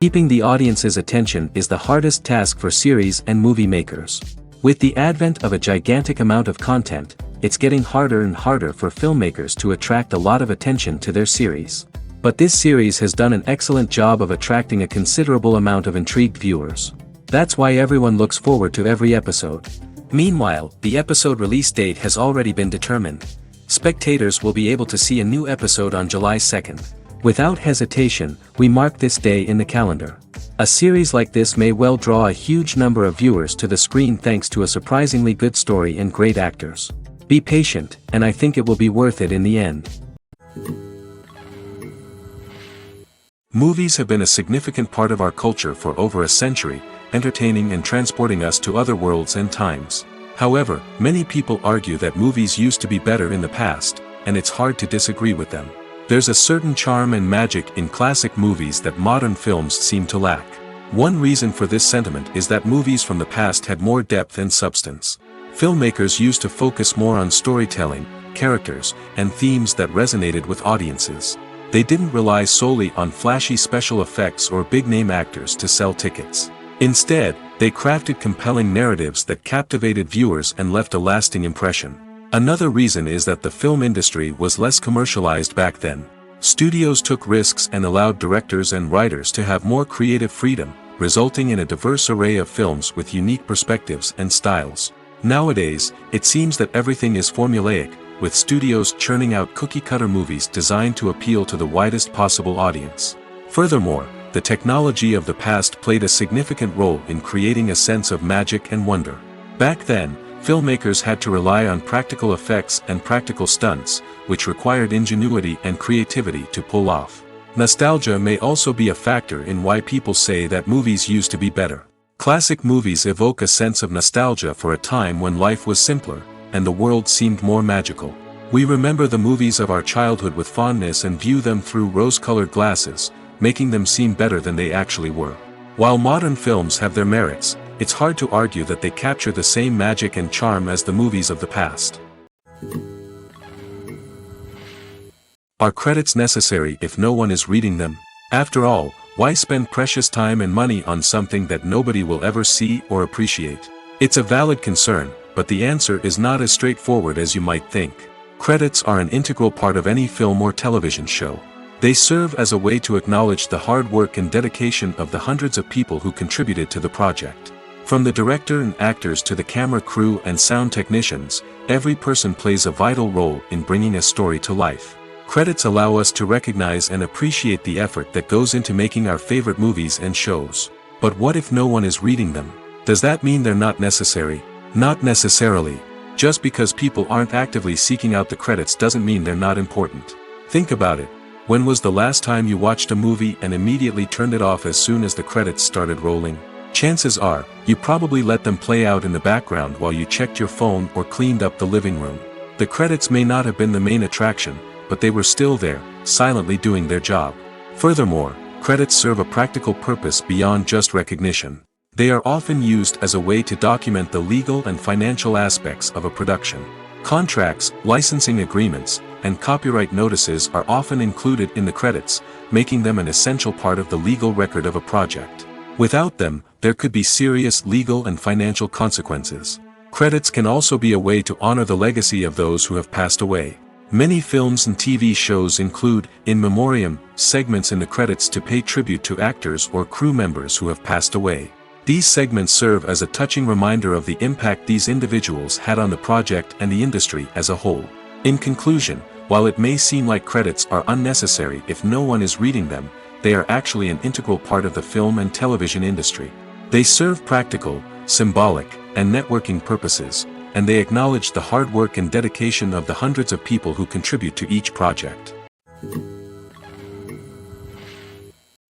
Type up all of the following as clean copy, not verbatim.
Keeping the audience's attention is the hardest task for series and movie makers. With the advent of a gigantic amount of content, it's getting harder and harder for filmmakers to attract a lot of attention to their series. But this series has done an excellent job of attracting a considerable amount of intrigued viewers. That's why everyone looks forward to every episode. Meanwhile, the episode release date has already been determined. Spectators will be able to see a new episode on July 2nd. Without hesitation, we mark this day in the calendar. A series like this may well draw a huge number of viewers to the screen thanks to a surprisingly good story and great actors. Be patient, and I think it will be worth it in the end. Movies have been a significant part of our culture for over a century, entertaining and transporting us to other worlds and times. However, many people argue that movies used to be better in the past, and it's hard to disagree with them. There's a certain charm and magic in classic movies that modern films seem to lack. One reason for this sentiment is that movies from the past had more depth and substance. Filmmakers used to focus more on storytelling, characters, and themes that resonated with audiences. They didn't rely solely on flashy special effects or big-name actors to sell tickets. Instead, they crafted compelling narratives that captivated viewers and left a lasting impression. Another reason is that the film industry was less commercialized back then. Studios took risks and allowed directors and writers to have more creative freedom, resulting in a diverse array of films with unique perspectives and styles. Nowadays, it seems that everything is formulaic, with studios churning out cookie-cutter movies designed to appeal to the widest possible audience. Furthermore, the technology of the past played a significant role in creating a sense of magic and wonder. Back then, filmmakers had to rely on practical effects and practical stunts, which required ingenuity and creativity to pull off. Nostalgia may also be a factor in why people say that movies used to be better. Classic movies evoke a sense of nostalgia for a time when life was simpler, and the world seemed more magical. We remember the movies of our childhood with fondness and view them through rose-colored glasses, making them seem better than they actually were. While modern films have their merits, it's hard to argue that they capture the same magic and charm as the movies of the past. Are credits necessary if no one is reading them? After all, why spend precious time and money on something that nobody will ever see or appreciate? It's a valid concern, but the answer is not as straightforward as you might think. Credits are an integral part of any film or television show. They serve as a way to acknowledge the hard work and dedication of the hundreds of people who contributed to the project. From the director and actors to the camera crew and sound technicians, every person plays a vital role in bringing a story to life. Credits allow us to recognize and appreciate the effort that goes into making our favorite movies and shows. But what if no one is reading them? Does that mean they're not necessary? Not necessarily. Just because people aren't actively seeking out the credits doesn't mean they're not important. Think about it. When was the last time you watched a movie and immediately turned it off as soon as the credits started rolling? Chances are, you probably let them play out in the background while you checked your phone or cleaned up the living room. The credits may not have been the main attraction, but they were still there, silently doing their job. Furthermore, credits serve a practical purpose beyond just recognition. They are often used as a way to document the legal and financial aspects of a production. Contracts, licensing agreements, and copyright notices are often included in the credits, making them an essential part of the legal record of a project. Without them, there could be serious legal and financial consequences. Credits can also be a way to honor the legacy of those who have passed away. Many films and TV shows include, in memoriam, segments in the credits to pay tribute to actors or crew members who have passed away. These segments serve as a touching reminder of the impact these individuals had on the project and the industry as a whole. In conclusion, while it may seem like credits are unnecessary if no one is reading them, they are actually an integral part of the film and television industry. They serve practical, symbolic, and networking purposes, and they acknowledge the hard work and dedication of the hundreds of people who contribute to each project.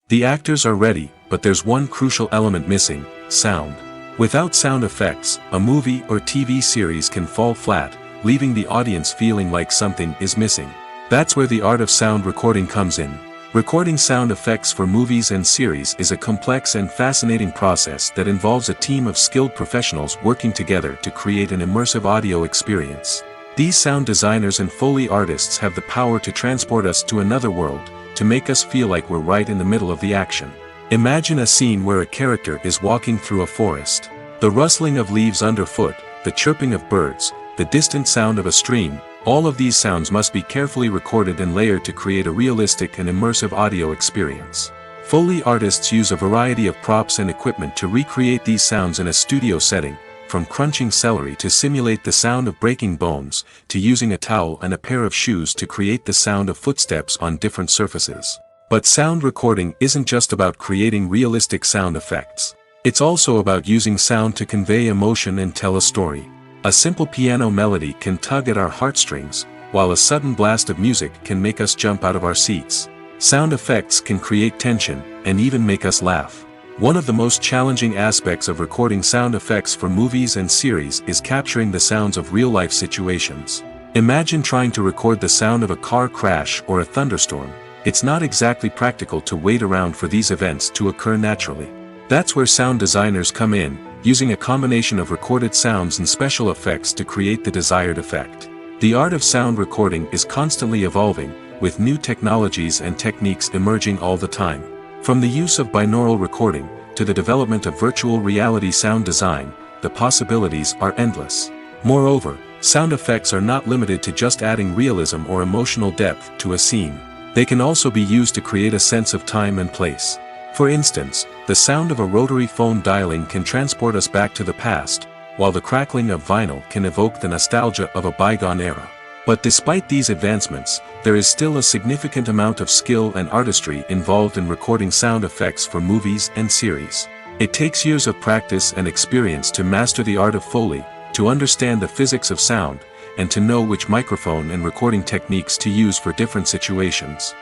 The actors are ready, but there's one crucial element missing: sound. Without sound effects, a movie or TV series can fall flat, leaving the audience feeling like something is missing. That's where the art of sound recording comes in. Recording sound effects for movies and series is a complex and fascinating process that involves a team of skilled professionals working together to create an immersive audio experience. These sound designers and Foley artists have the power to transport us to another world, to make us feel like we're right in the middle of the action. Imagine a scene where a character is walking through a forest. The rustling of leaves underfoot, the chirping of birds, the distant sound of a stream, all of these sounds must be carefully recorded and layered to create a realistic and immersive audio experience. Foley artists use a variety of props and equipment to recreate these sounds in a studio setting, from crunching celery to simulate the sound of breaking bones, to using a towel and a pair of shoes to create the sound of footsteps on different surfaces. But sound recording isn't just about creating realistic sound effects. It's also about using sound to convey emotion and tell a story. A simple piano melody can tug at our heartstrings, while a sudden blast of music can make us jump out of our seats. Sound effects can create tension, and even make us laugh. One of the most challenging aspects of recording sound effects for movies and series is capturing the sounds of real-life situations. Imagine trying to record the sound of a car crash or a thunderstorm. It's not exactly practical to wait around for these events to occur naturally. That's where sound designers come in, using a combination of recorded sounds and special effects to create the desired effect. The art of sound recording is constantly evolving, with new technologies and techniques emerging all the time. From the use of binaural recording, to the development of virtual reality sound design, the possibilities are endless. Moreover, sound effects are not limited to just adding realism or emotional depth to a scene. They can also be used to create a sense of time and place. For instance, the sound of a rotary phone dialing can transport us back to the past, while the crackling of vinyl can evoke the nostalgia of a bygone era. But despite these advancements, there is still a significant amount of skill and artistry involved in recording sound effects for movies and series. It takes years of practice and experience to master the art of Foley, to understand the physics of sound, and to know which microphone and recording techniques to use for different situations.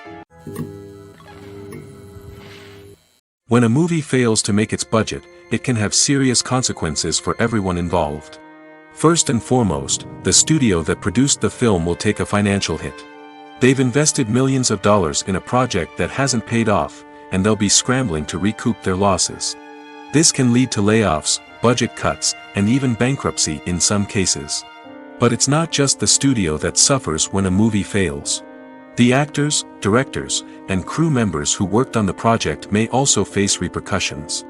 When a movie fails to make its budget, it can have serious consequences for everyone involved. First and foremost, the studio that produced the film will take a financial hit. They've invested millions of dollars in a project that hasn't paid off, and they'll be scrambling to recoup their losses. This can lead to layoffs, budget cuts, and even bankruptcy in some cases. But it's not just the studio that suffers when a movie fails. The actors, directors, and crew members who worked on the project may also face repercussions.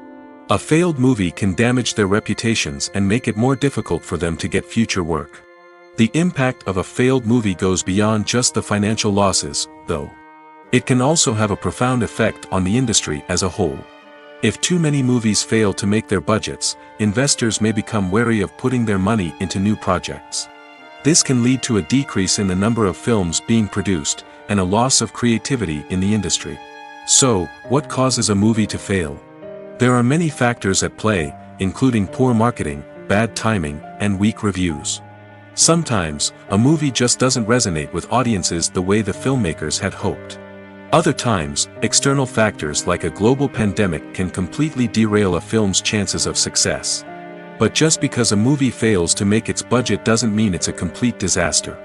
A failed movie can damage their reputations and make it more difficult for them to get future work. The impact of a failed movie goes beyond just the financial losses, though. It can also have a profound effect on the industry as a whole. If too many movies fail to make their budgets, investors may become wary of putting their money into new projects. This can lead to a decrease in the number of films being produced, and a loss of creativity in the industry. So, what causes a movie to fail? There are many factors at play, including poor marketing, bad timing, and weak reviews. Sometimes, a movie just doesn't resonate with audiences the way the filmmakers had hoped. Other times, external factors like a global pandemic can completely derail a film's chances of success. But just because a movie fails to make its budget doesn't mean it's a complete disaster.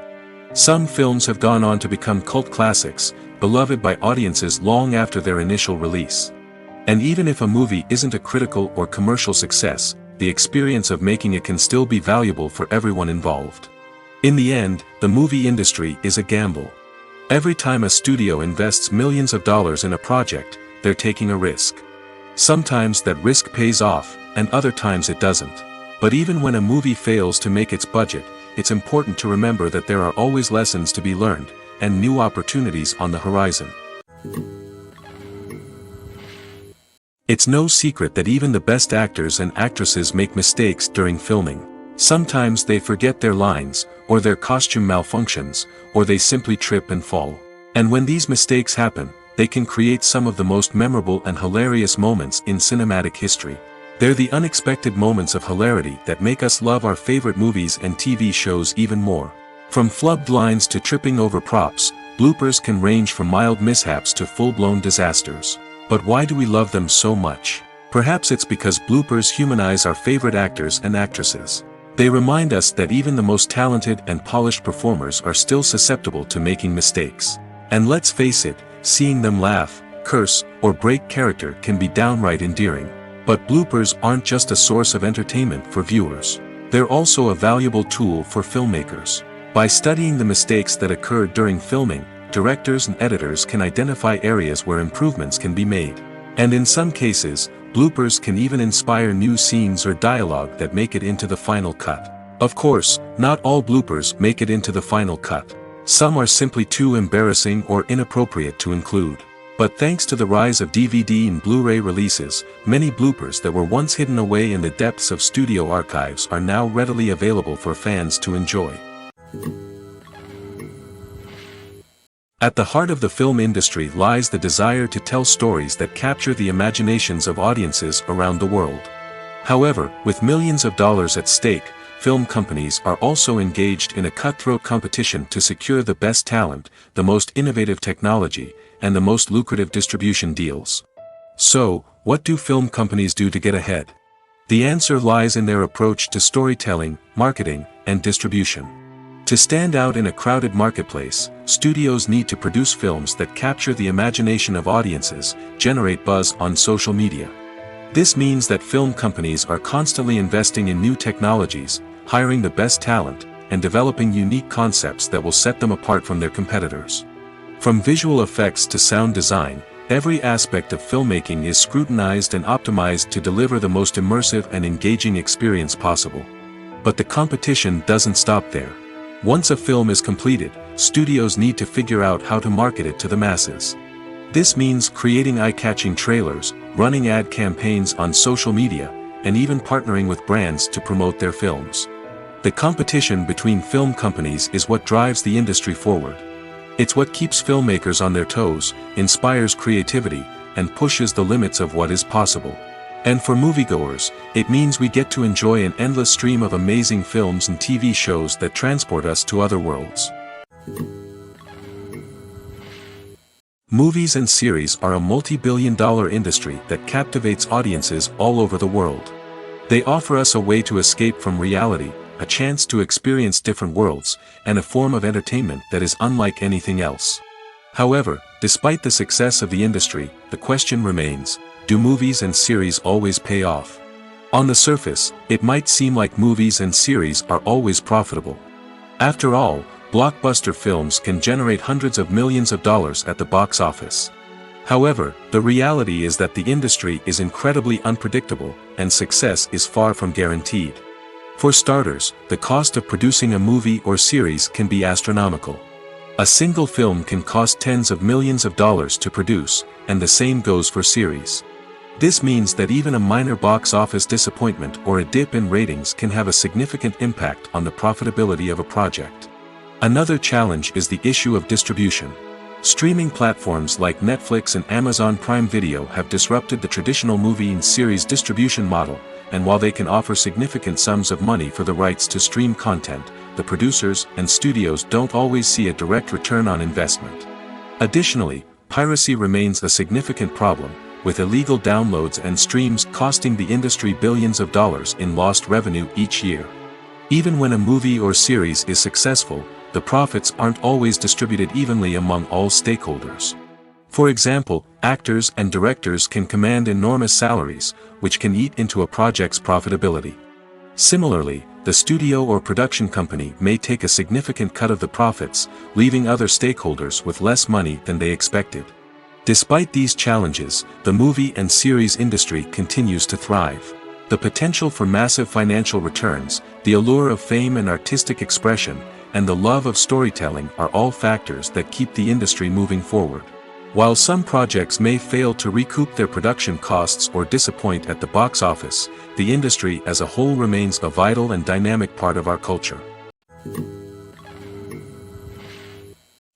Some films have gone on to become cult classics, beloved by audiences long after their initial release. And even if a movie isn't a critical or commercial success, the experience of making it can still be valuable for everyone involved. In the end, the movie industry is a gamble. Every time a studio invests millions of dollars in a project, they're taking a risk. Sometimes that risk pays off, and other times it doesn't. But even when a movie fails to make its budget, it's important to remember that there are always lessons to be learned, and new opportunities on the horizon. It's no secret that even the best actors and actresses make mistakes during filming. Sometimes they forget their lines, or their costume malfunctions, or they simply trip and fall. And when these mistakes happen, they can create some of the most memorable and hilarious moments in cinematic history. They're the unexpected moments of hilarity that make us love our favorite movies and TV shows even more. From flubbed lines to tripping over props, bloopers can range from mild mishaps to full-blown disasters. But why do we love them so much? Perhaps it's because bloopers humanize our favorite actors and actresses. They remind us that even the most talented and polished performers are still susceptible to making mistakes. And let's face it, seeing them laugh, curse, or break character can be downright endearing. But bloopers aren't just a source of entertainment for viewers. They're also a valuable tool for filmmakers. By studying the mistakes that occurred during filming, directors and editors can identify areas where improvements can be made. And in some cases, bloopers can even inspire new scenes or dialogue that make it into the final cut. Of course, not all bloopers make it into the final cut. Some are simply too embarrassing or inappropriate to include. But thanks to the rise of DVD and Blu-ray releases, many bloopers that were once hidden away in the depths of studio archives are now readily available for fans to enjoy. At the heart of the film industry lies the desire to tell stories that capture the imaginations of audiences around the world. However, with millions of dollars at stake, film companies are also engaged in a cutthroat competition to secure the best talent, the most innovative technology, and the most lucrative distribution deals. So, what do film companies do to get ahead? The answer lies in their approach to storytelling, marketing, and distribution. To stand out in a crowded marketplace, studios need to produce films that capture the imagination of audiences, generate buzz on social media. This means that film companies are constantly investing in new technologies, hiring the best talent, and developing unique concepts that will set them apart from their competitors. From visual effects to sound design, every aspect of filmmaking is scrutinized and optimized to deliver the most immersive and engaging experience possible. But the competition doesn't stop there. Once a film is completed, studios need to figure out how to market it to the masses. This means creating eye-catching trailers, running ad campaigns on social media, and even partnering with brands to promote their films. The competition between film companies is what drives the industry forward. It's what keeps filmmakers on their toes, inspires creativity, and pushes the limits of what is possible. And for moviegoers, it means we get to enjoy an endless stream of amazing films and TV shows that transport us to other worlds. Movies and series are a multi-billion-dollar industry that captivates audiences all over the world. They offer us a way to escape from reality, a chance to experience different worlds, and a form of entertainment that is unlike anything else. However, despite the success of the industry, the question remains, do movies and series always pay off? On the surface, it might seem like movies and series are always profitable. After all, blockbuster films can generate hundreds of millions of dollars at the box office. However, the reality is that the industry is incredibly unpredictable, and success is far from guaranteed. For starters, the cost of producing a movie or series can be astronomical. A single film can cost tens of millions of dollars to produce, and the same goes for series. This means that even a minor box office disappointment or a dip in ratings can have a significant impact on the profitability of a project. Another challenge is the issue of distribution. Streaming platforms like Netflix and Amazon Prime Video have disrupted the traditional movie and series distribution model, and while they can offer significant sums of money for the rights to stream content, the producers and studios don't always see a direct return on investment. Additionally, piracy remains a significant problem, with illegal downloads and streams costing the industry billions of dollars in lost revenue each year. Even when a movie or series is successful, the profits aren't always distributed evenly among all stakeholders. For example, actors and directors can command enormous salaries, which can eat into a project's profitability. Similarly, the studio or production company may take a significant cut of the profits, leaving other stakeholders with less money than they expected. Despite these challenges, the movie and series industry continues to thrive. The potential for massive financial returns, the allure of fame and artistic expression, and the love of storytelling are all factors that keep the industry moving forward. While some projects may fail to recoup their production costs or disappoint at the box office, the industry as a whole remains a vital and dynamic part of our culture.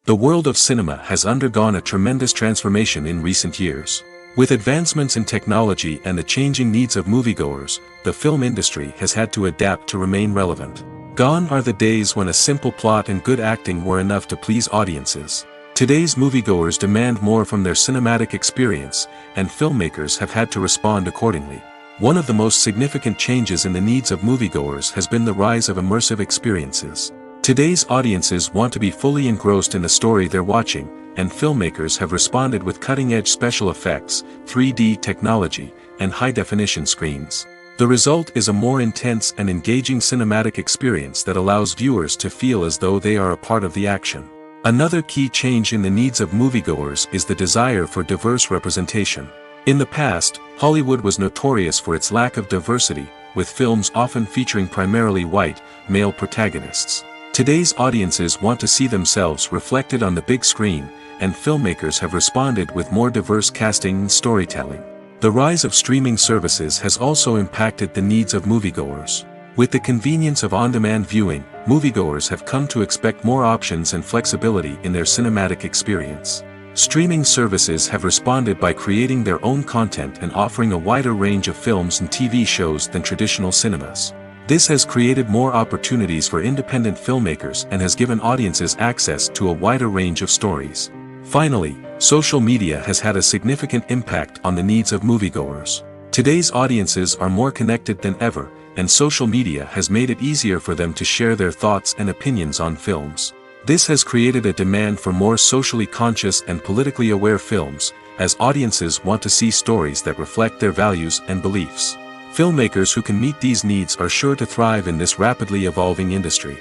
The world of cinema has undergone a tremendous transformation in recent years. With advancements in technology and the changing needs of moviegoers, the film industry has had to adapt to remain relevant. Gone are the days when a simple plot and good acting were enough to please audiences. Today's moviegoers demand more from their cinematic experience, and filmmakers have had to respond accordingly. One of the most significant changes in the needs of moviegoers has been the rise of immersive experiences. Today's audiences want to be fully engrossed in the story they're watching, and filmmakers have responded with cutting-edge special effects, 3D technology, and high-definition screens. The result is a more intense and engaging cinematic experience that allows viewers to feel as though they are a part of the action. Another key change in the needs of moviegoers is the desire for diverse representation. In the past, Hollywood was notorious for its lack of diversity, with films often featuring primarily white, male protagonists. Today's audiences want to see themselves reflected on the big screen, and filmmakers have responded with more diverse casting and storytelling. The rise of streaming services has also impacted the needs of moviegoers. With the convenience of on-demand viewing, moviegoers have come to expect more options and flexibility in their cinematic experience. Streaming services have responded by creating their own content and offering a wider range of films and TV shows than traditional cinemas. This has created more opportunities for independent filmmakers and has given audiences access to a wider range of stories. Finally, social media has had a significant impact on the needs of moviegoers. Today's audiences are more connected than ever, and social media has made it easier for them to share their thoughts and opinions on films. This has created a demand for more socially conscious and politically aware films, as audiences want to see stories that reflect their values and beliefs. Filmmakers who can meet these needs are sure to thrive in this rapidly evolving industry.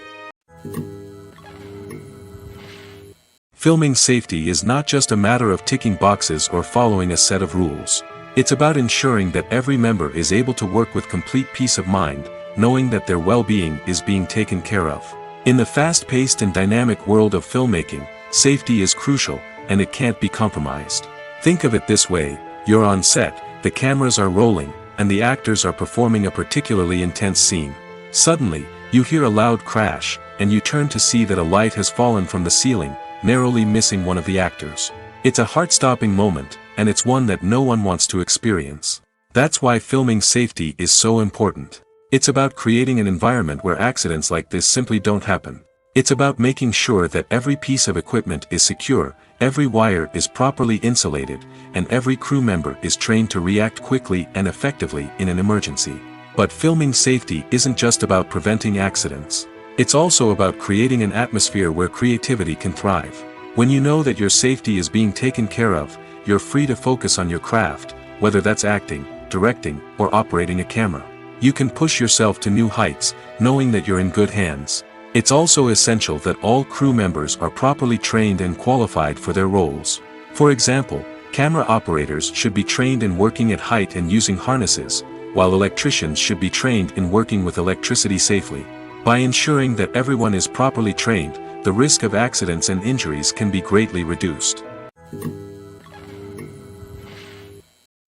Filming safety is not just a matter of ticking boxes or following a set of rules. It's about ensuring that every member is able to work with complete peace of mind, knowing that their well-being is being taken care of. In the fast-paced and dynamic world of filmmaking, safety is crucial, and it can't be compromised. Think of it this way: you're on set, the cameras are rolling, and the actors are performing a particularly intense scene. Suddenly, you hear a loud crash, and you turn to see that a light has fallen from the ceiling, narrowly missing one of the actors. It's a heart-stopping moment, and it's one that no one wants to experience. That's why filming safety is so important. It's about creating an environment where accidents like this simply don't happen. It's about making sure that every piece of equipment is secure, every wire is properly insulated, and every crew member is trained to react quickly and effectively in an emergency. But filming safety isn't just about preventing accidents. It's also about creating an atmosphere where creativity can thrive. When you know that your safety is being taken care of, you're free to focus on your craft, whether that's acting, directing, or operating a camera. You can push yourself to new heights, knowing that you're in good hands. It's also essential that all crew members are properly trained and qualified for their roles. For example, camera operators should be trained in working at height and using harnesses, while electricians should be trained in working with electricity safely. By ensuring that everyone is properly trained, the risk of accidents and injuries can be greatly reduced.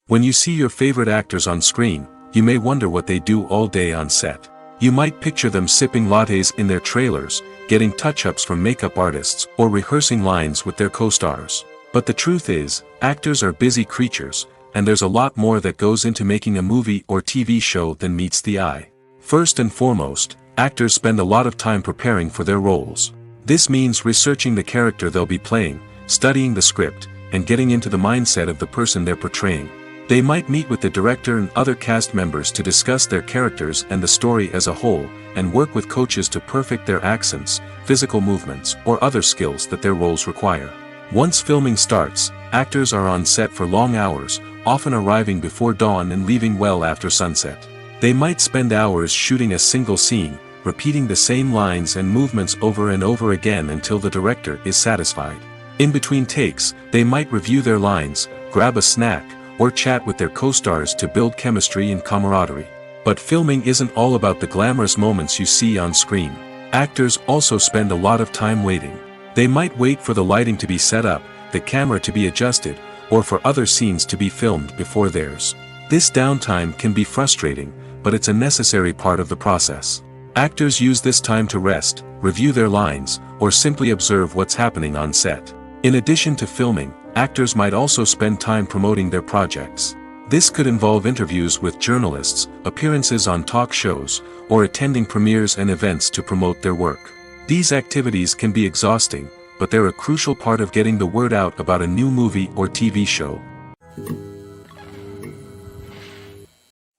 When you see your favorite actors on screen, you may wonder what they do all day on set. You might picture them sipping lattes in their trailers, getting touch-ups from makeup artists, or rehearsing lines with their co-stars. But the truth is, actors are busy creatures, and there's a lot more that goes into making a movie or TV show than meets the eye. First and foremost, actors spend a lot of time preparing for their roles. This means researching the character they'll be playing, studying the script, and getting into the mindset of the person they're portraying. They might meet with the director and other cast members to discuss their characters and the story as a whole, and work with coaches to perfect their accents, physical movements, or other skills that their roles require. Once filming starts, actors are on set for long hours, often arriving before dawn and leaving well after sunset. They might spend hours shooting a single scene, repeating the same lines and movements over and over again until the director is satisfied. In between takes, they might review their lines, grab a snack, or chat with their co-stars to build chemistry and camaraderie. But filming isn't all about the glamorous moments you see on screen. Actors also spend a lot of time waiting. They might wait for the lighting to be set up, the camera to be adjusted, or for other scenes to be filmed before theirs. This downtime can be frustrating, but it's a necessary part of the process. Actors use this time to rest, review their lines, or simply observe what's happening on set. In addition to filming, actors might also spend time promoting their projects. This could involve interviews with journalists, appearances on talk shows, or attending premieres and events to promote their work. These activities can be exhausting, but they're a crucial part of getting the word out about a new movie or TV show.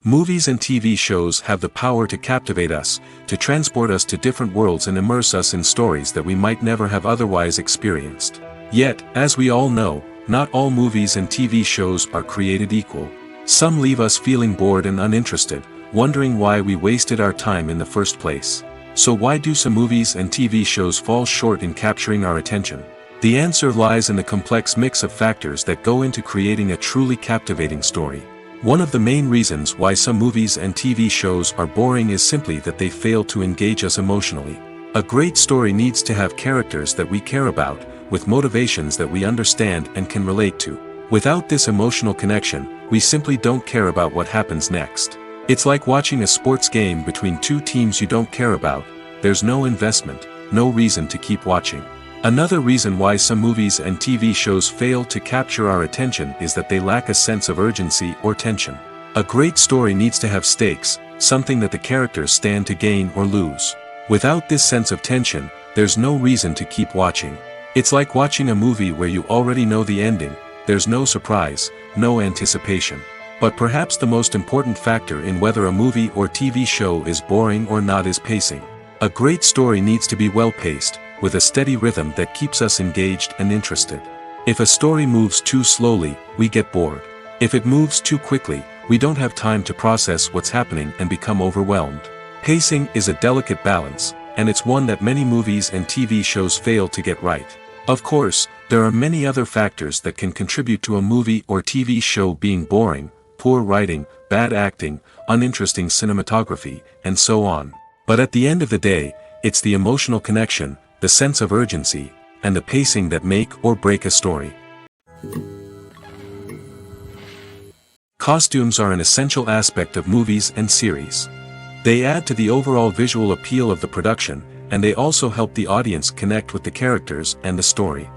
Movies and TV shows have the power to captivate us, to transport us to different worlds and immerse us in stories that we might never have otherwise experienced. Yet, as we all know, not all movies and TV shows are created equal. Some leave us feeling bored and uninterested, wondering why we wasted our time in the first place. So why do some movies and TV shows fall short in capturing our attention? The answer lies in the complex mix of factors that go into creating a truly captivating story. One of the main reasons why some movies and TV shows are boring is simply that they fail to engage us emotionally. A great story needs to have characters that we care about, with motivations that we understand and can relate to. Without this emotional connection, we simply don't care about what happens next. It's like watching a sports game between two teams you don't care about. There's no investment, no reason to keep watching. Another reason why some movies and TV shows fail to capture our attention is that they lack a sense of urgency or tension. A great story needs to have stakes, something that the characters stand to gain or lose. Without this sense of tension, there's no reason to keep watching. It's like watching a movie where you already know the ending. There's no surprise, no anticipation. But perhaps the most important factor in whether a movie or TV show is boring or not is pacing. A great story needs to be well-paced, with a steady rhythm that keeps us engaged and interested. If a story moves too slowly, we get bored. If it moves too quickly, we don't have time to process what's happening and become overwhelmed. Pacing is a delicate balance, and it's one that many movies and TV shows fail to get right. Of course, there are many other factors that can contribute to a movie or TV show being boring: poor writing, bad acting, uninteresting cinematography, and so on. But at the end of the day, it's the emotional connection, the sense of urgency, and the pacing that make or break a story. Costumes are an essential aspect of movies and series. They add to the overall visual appeal of the production, and they also help the audience connect with the characters and the story.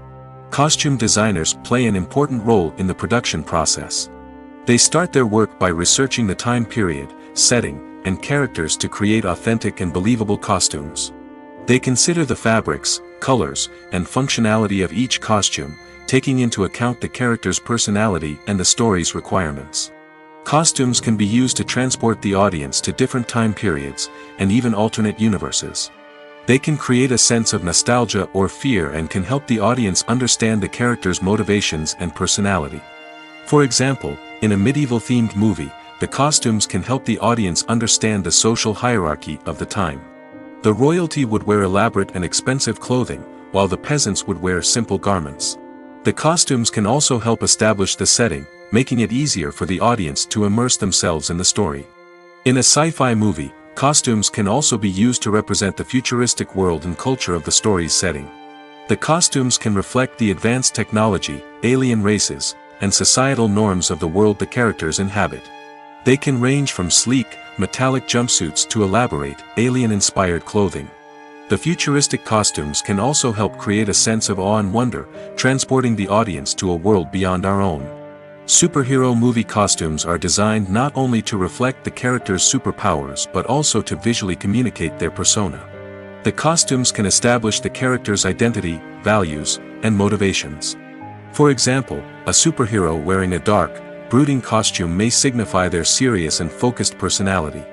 Costume designers play an important role in the production process. They start their work by researching the time period, setting, and characters to create authentic and believable costumes. They consider the fabrics, colors, and functionality of each costume, taking into account the character's personality and the story's requirements. Costumes can be used to transport the audience to different time periods, and even alternate universes. They can create a sense of nostalgia or fear and can help the audience understand the character's motivations and personality. For example, in a medieval-themed movie, the costumes can help the audience understand the social hierarchy of the time. The royalty would wear elaborate and expensive clothing, while the peasants would wear simple garments. The costumes can also help establish the setting, making it easier for the audience to immerse themselves in the story. In a sci-fi movie, costumes can also be used to represent the futuristic world and culture of the story's setting. The costumes can reflect the advanced technology, alien races, and societal norms of the world the characters inhabit. They can range from sleek, metallic jumpsuits to elaborate, alien-inspired clothing. The futuristic costumes can also help create a sense of awe and wonder, transporting the audience to a world beyond our own. Superhero movie costumes are designed not only to reflect the character's superpowers but also to visually communicate their persona. The costumes can establish the character's identity, values, and motivations. For example, a superhero wearing a dark, brooding costume may signify their serious and focused personality.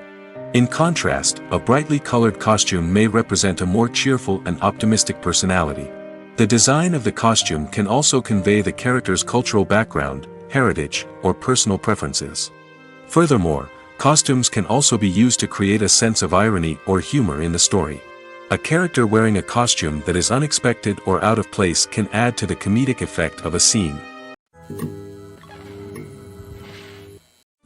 In contrast, a brightly colored costume may represent a more cheerful and optimistic personality. The design of the costume can also convey the character's cultural background, heritage, or personal preferences. Furthermore, costumes can also be used to create a sense of irony or humor in the story. A character wearing a costume that is unexpected or out of place can add to the comedic effect of a scene.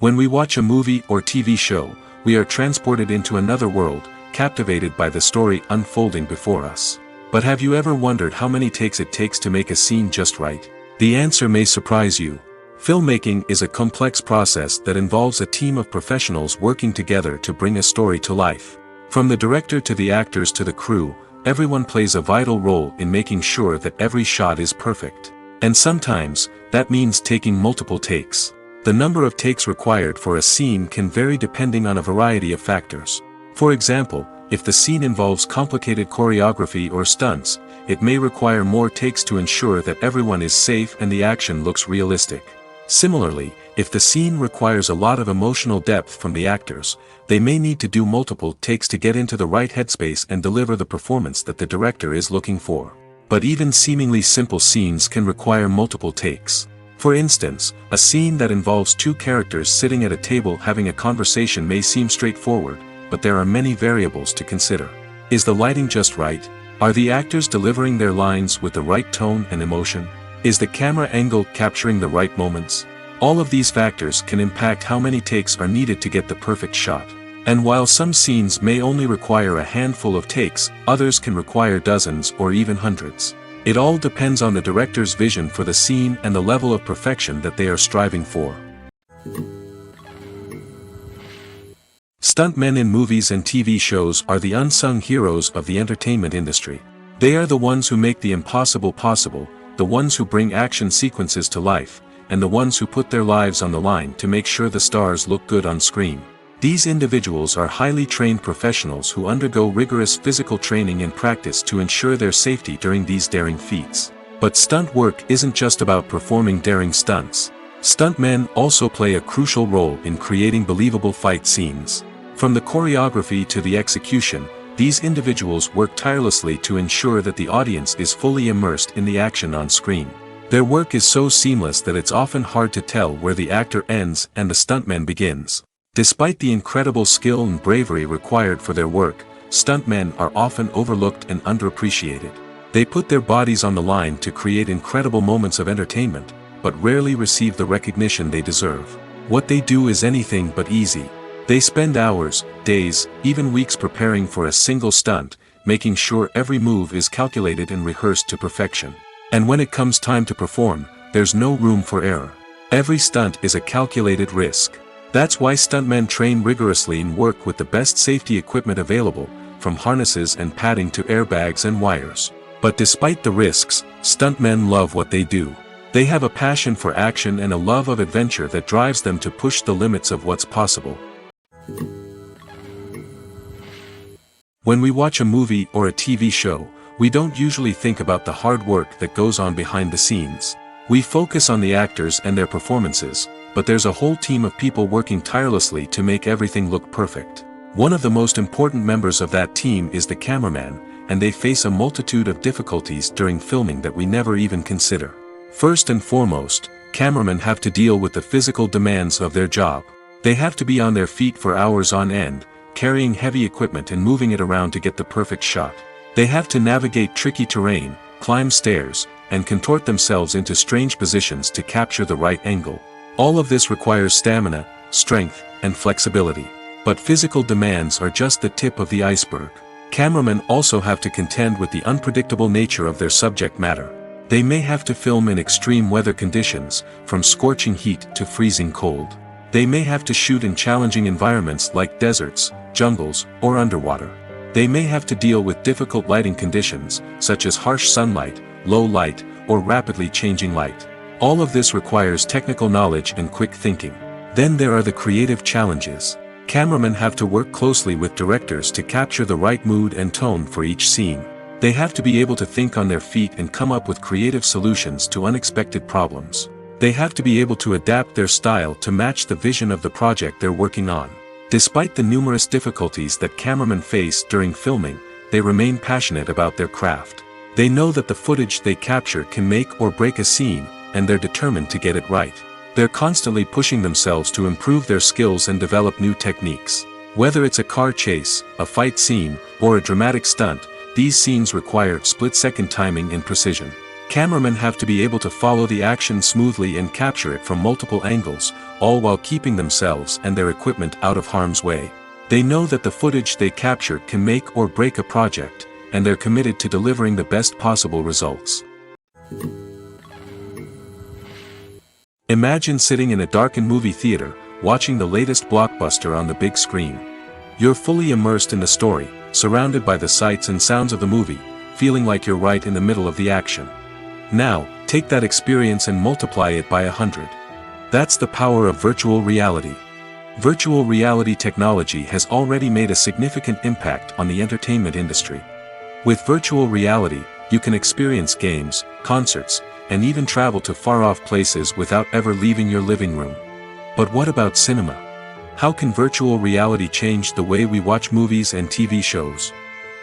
When we watch a movie or TV show, we are transported into another world, captivated by the story unfolding before us. But have you ever wondered how many takes it takes to make a scene just right? The answer may surprise you. Filmmaking is a complex process that involves a team of professionals working together to bring a story to life. From the director to the actors to the crew, everyone plays a vital role in making sure that every shot is perfect. And sometimes, that means taking multiple takes. The number of takes required for a scene can vary depending on a variety of factors. For example, if the scene involves complicated choreography or stunts, it may require more takes to ensure that everyone is safe and the action looks realistic. Similarly, if the scene requires a lot of emotional depth from the actors, they may need to do multiple takes to get into the right headspace and deliver the performance that the director is looking for. But even seemingly simple scenes can require multiple takes. For instance, a scene that involves two characters sitting at a table having a conversation may seem straightforward, but there are many variables to consider. Is the lighting just right? Are the actors delivering their lines with the right tone and emotion? Is the camera angle capturing the right moments? All of these factors can impact how many takes are needed to get the perfect shot. And while some scenes may only require a handful of takes, others can require dozens or even hundreds. It all depends on the director's vision for the scene and the level of perfection that they are striving for. Stuntmen in movies and TV shows are the unsung heroes of the entertainment industry. They are the ones who make the impossible possible, the ones who bring action sequences to life, and the ones who put their lives on the line to make sure the stars look good on screen. These individuals are highly trained professionals who undergo rigorous physical training and practice to ensure their safety during these daring feats. But stunt work isn't just about performing daring stunts. Stuntmen also play a crucial role in creating believable fight scenes. From the choreography to the execution, these individuals work tirelessly to ensure that the audience is fully immersed in the action on screen. Their work is so seamless that it's often hard to tell where the actor ends and the stuntman begins. Despite the incredible skill and bravery required for their work, stuntmen are often overlooked and underappreciated. They put their bodies on the line to create incredible moments of entertainment, but rarely receive the recognition they deserve. What they do is anything but easy. They spend hours, days, even weeks preparing for a single stunt, making sure every move is calculated and rehearsed to perfection. And when it comes time to perform, there's no room for error. Every stunt is a calculated risk. That's why stuntmen train rigorously and work with the best safety equipment available, from harnesses and padding to airbags and wires. But despite the risks, stuntmen love what they do. They have a passion for action and a love of adventure that drives them to push the limits of what's possible. When we watch a movie or a TV show, we don't usually think about the hard work that goes on behind the scenes. We focus on the actors and their performances, but there's a whole team of people working tirelessly to make everything look perfect. One of the most important members of that team is the cameraman, and they face a multitude of difficulties during filming that we never even consider. First and foremost, cameramen have to deal with the physical demands of their job. They have to be on their feet for hours on end, carrying heavy equipment and moving it around to get the perfect shot. They have to navigate tricky terrain, climb stairs, and contort themselves into strange positions to capture the right angle. All of this requires stamina, strength, and flexibility. But physical demands are just the tip of the iceberg. Cameramen also have to contend with the unpredictable nature of their subject matter. They may have to film in extreme weather conditions, from scorching heat to freezing cold. They may have to shoot in challenging environments like deserts, jungles, or underwater. They may have to deal with difficult lighting conditions, such as harsh sunlight, low light, or rapidly changing light. All of this requires technical knowledge and quick thinking. Then there are the creative challenges. Cameramen have to work closely with directors to capture the right mood and tone for each scene. They have to be able to think on their feet and come up with creative solutions to unexpected problems. They have to be able to adapt their style to match the vision of the project they're working on. Despite the numerous difficulties that cameramen face during filming, they remain passionate about their craft. They know that the footage they capture can make or break a scene, and they're determined to get it right. They're constantly pushing themselves to improve their skills and develop new techniques. Whether it's a car chase, a fight scene, or a dramatic stunt, these scenes require split-second timing and precision. Cameramen have to be able to follow the action smoothly and capture it from multiple angles, all while keeping themselves and their equipment out of harm's way. They know that the footage they capture can make or break a project, and they're committed to delivering the best possible results. Imagine sitting in a darkened movie theater, watching the latest blockbuster on the big screen. You're fully immersed in the story, surrounded by the sights and sounds of the movie, feeling like you're right in the middle of the action. Now, take that experience and multiply it by 100. That's the power of virtual reality. Virtual reality technology has already made a significant impact on the entertainment industry. With virtual reality, you can experience games, concerts, and even travel to far-off places without ever leaving your living room. But what about cinema? How can virtual reality change the way we watch movies and TV shows?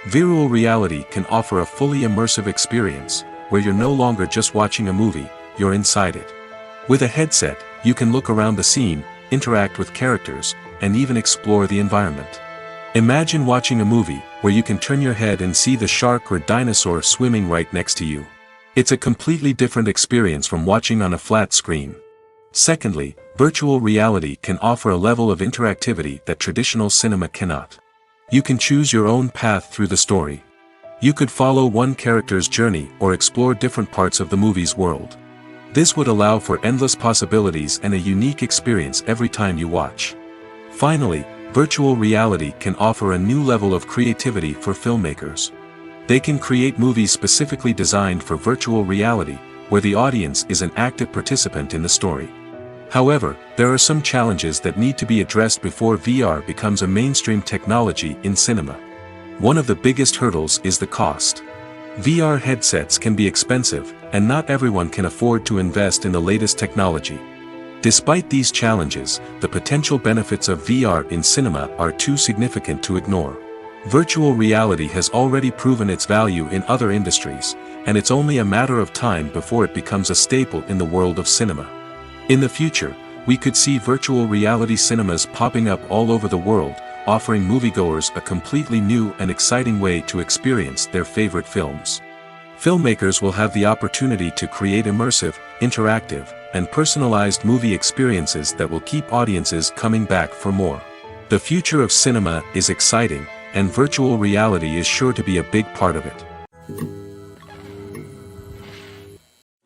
Virtual reality can offer a fully immersive experience, where you're no longer just watching a movie, you're inside it. With a headset, you can look around the scene, interact with characters, and even explore the environment. Imagine watching a movie where you can turn your head and see the shark or dinosaur swimming right next to you. It's a completely different experience from watching on a flat screen. Secondly, virtual reality can offer a level of interactivity that traditional cinema cannot. You can choose your own path through the story. You could follow one character's journey or explore different parts of the movie's world. This would allow for endless possibilities and a unique experience every time you watch. Finally, virtual reality can offer a new level of creativity for filmmakers. They can create movies specifically designed for virtual reality, where the audience is an active participant in the story. However, there are some challenges that need to be addressed before VR becomes a mainstream technology in cinema. One of the biggest hurdles is the cost. VR headsets can be expensive, and not everyone can afford to invest in the latest technology. Despite these challenges, the potential benefits of VR in cinema are too significant to ignore. Virtual reality has already proven its value in other industries, and it's only a matter of time before it becomes a staple in the world of cinema. In the future, we could see virtual reality cinemas popping up all over the world, offering moviegoers a completely new and exciting way to experience their favorite films. Filmmakers will have the opportunity to create immersive, interactive, and personalized movie experiences that will keep audiences coming back for more. The future of cinema is exciting, and virtual reality is sure to be a big part of it.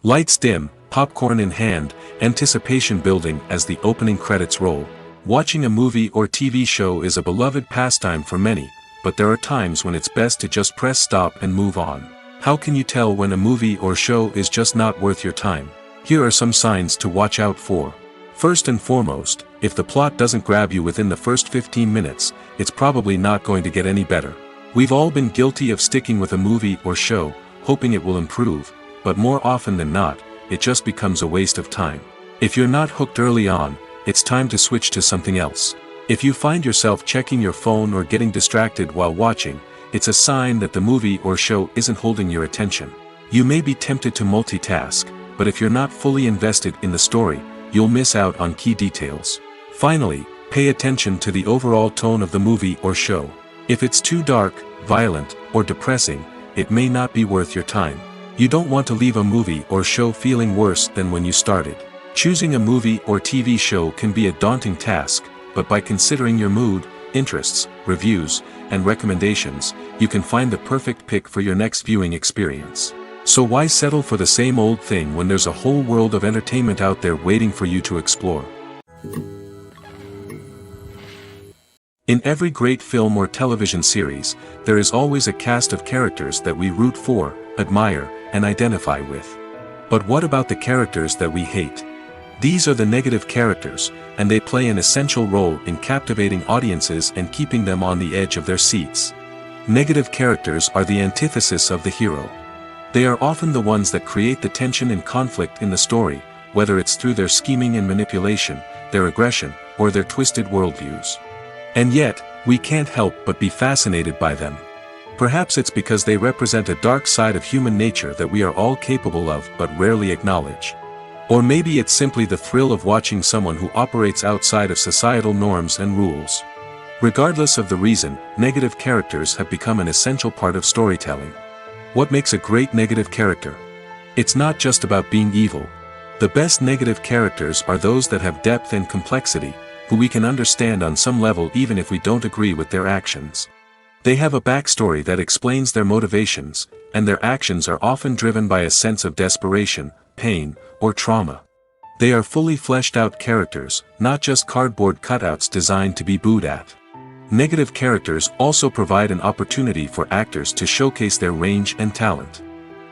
Lights dim, popcorn in hand, anticipation building as the opening credits roll. Watching a movie or TV show is a beloved pastime for many, but there are times when it's best to just press stop and move on. How can you tell when a movie or show is just not worth your time? Here are some signs to watch out for. First and foremost, if the plot doesn't grab you within the first 15 minutes, it's probably not going to get any better. We've all been guilty of sticking with a movie or show, hoping it will improve, but more often than not, it just becomes a waste of time. If you're not hooked early on, it's time to switch to something else. If you find yourself checking your phone or getting distracted while watching, it's a sign that the movie or show isn't holding your attention. You may be tempted to multitask, but if you're not fully invested in the story, you'll miss out on key details. Finally, pay attention to the overall tone of the movie or show. If it's too dark, violent, or depressing, it may not be worth your time. You don't want to leave a movie or show feeling worse than when you started. Choosing a movie or TV show can be a daunting task, but by considering your mood, interests, reviews, and recommendations, you can find the perfect pick for your next viewing experience. So why settle for the same old thing when there's a whole world of entertainment out there waiting for you to explore? In every great film or television series, there is always a cast of characters that we root for, admire, and identify with. But what about the characters that we hate? These are the negative characters, and they play an essential role in captivating audiences and keeping them on the edge of their seats. Negative characters are the antithesis of the hero. They are often the ones that create the tension and conflict in the story, whether it's through their scheming and manipulation, their aggression, or their twisted worldviews. And yet, we can't help but be fascinated by them. Perhaps it's because they represent a dark side of human nature that we are all capable of but rarely acknowledge. Or maybe it's simply the thrill of watching someone who operates outside of societal norms and rules. Regardless of the reason, negative characters have become an essential part of storytelling. What makes a great negative character? It's not just about being evil. The best negative characters are those that have depth and complexity, who we can understand on some level even if we don't agree with their actions. They have a backstory that explains their motivations, and their actions are often driven by a sense of desperation, pain, or trauma. They are fully fleshed out characters, not just cardboard cutouts designed to be booed at. Negative characters also provide an opportunity for actors to showcase their range and talent.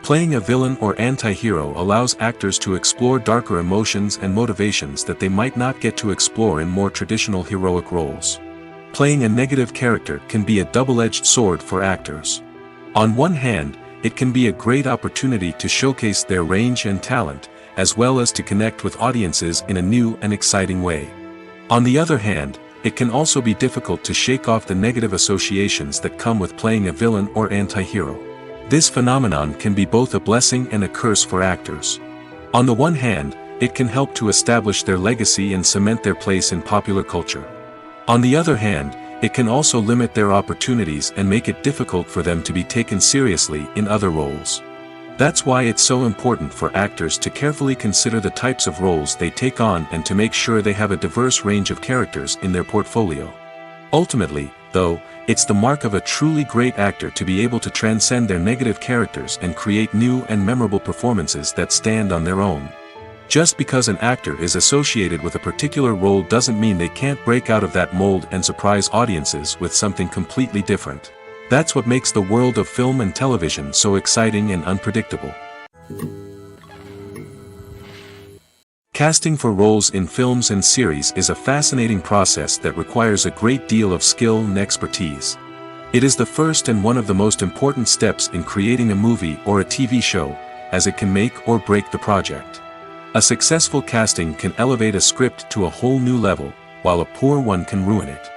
Playing a villain or anti-hero allows actors to explore darker emotions and motivations that they might not get to explore in more traditional heroic roles. Playing a negative character can be a double-edged sword for actors. On one hand, it can be a great opportunity to showcase their range and talent, as well as to connect with audiences in a new and exciting way. On the other hand, it can also be difficult to shake off the negative associations that come with playing a villain or anti-hero. This phenomenon can be both a blessing and a curse for actors. On the one hand, it can help to establish their legacy and cement their place in popular culture. On the other hand, It can also limit their opportunities and make it difficult for them to be taken seriously in other roles. That's why it's so important for actors to carefully consider the types of roles they take on and to make sure they have a diverse range of characters in their portfolio. Ultimately, though, it's the mark of a truly great actor to be able to transcend their negative characters and create new and memorable performances that stand on their own. Just because an actor is associated with a particular role doesn't mean they can't break out of that mold and surprise audiences with something completely different. That's what makes the world of film and television so exciting and unpredictable. Casting for roles in films and series is a fascinating process that requires a great deal of skill and expertise. It is the first and one of the most important steps in creating a movie or a TV show, as it can make or break the project. A successful casting can elevate a script to a whole new level, while a poor one can ruin it.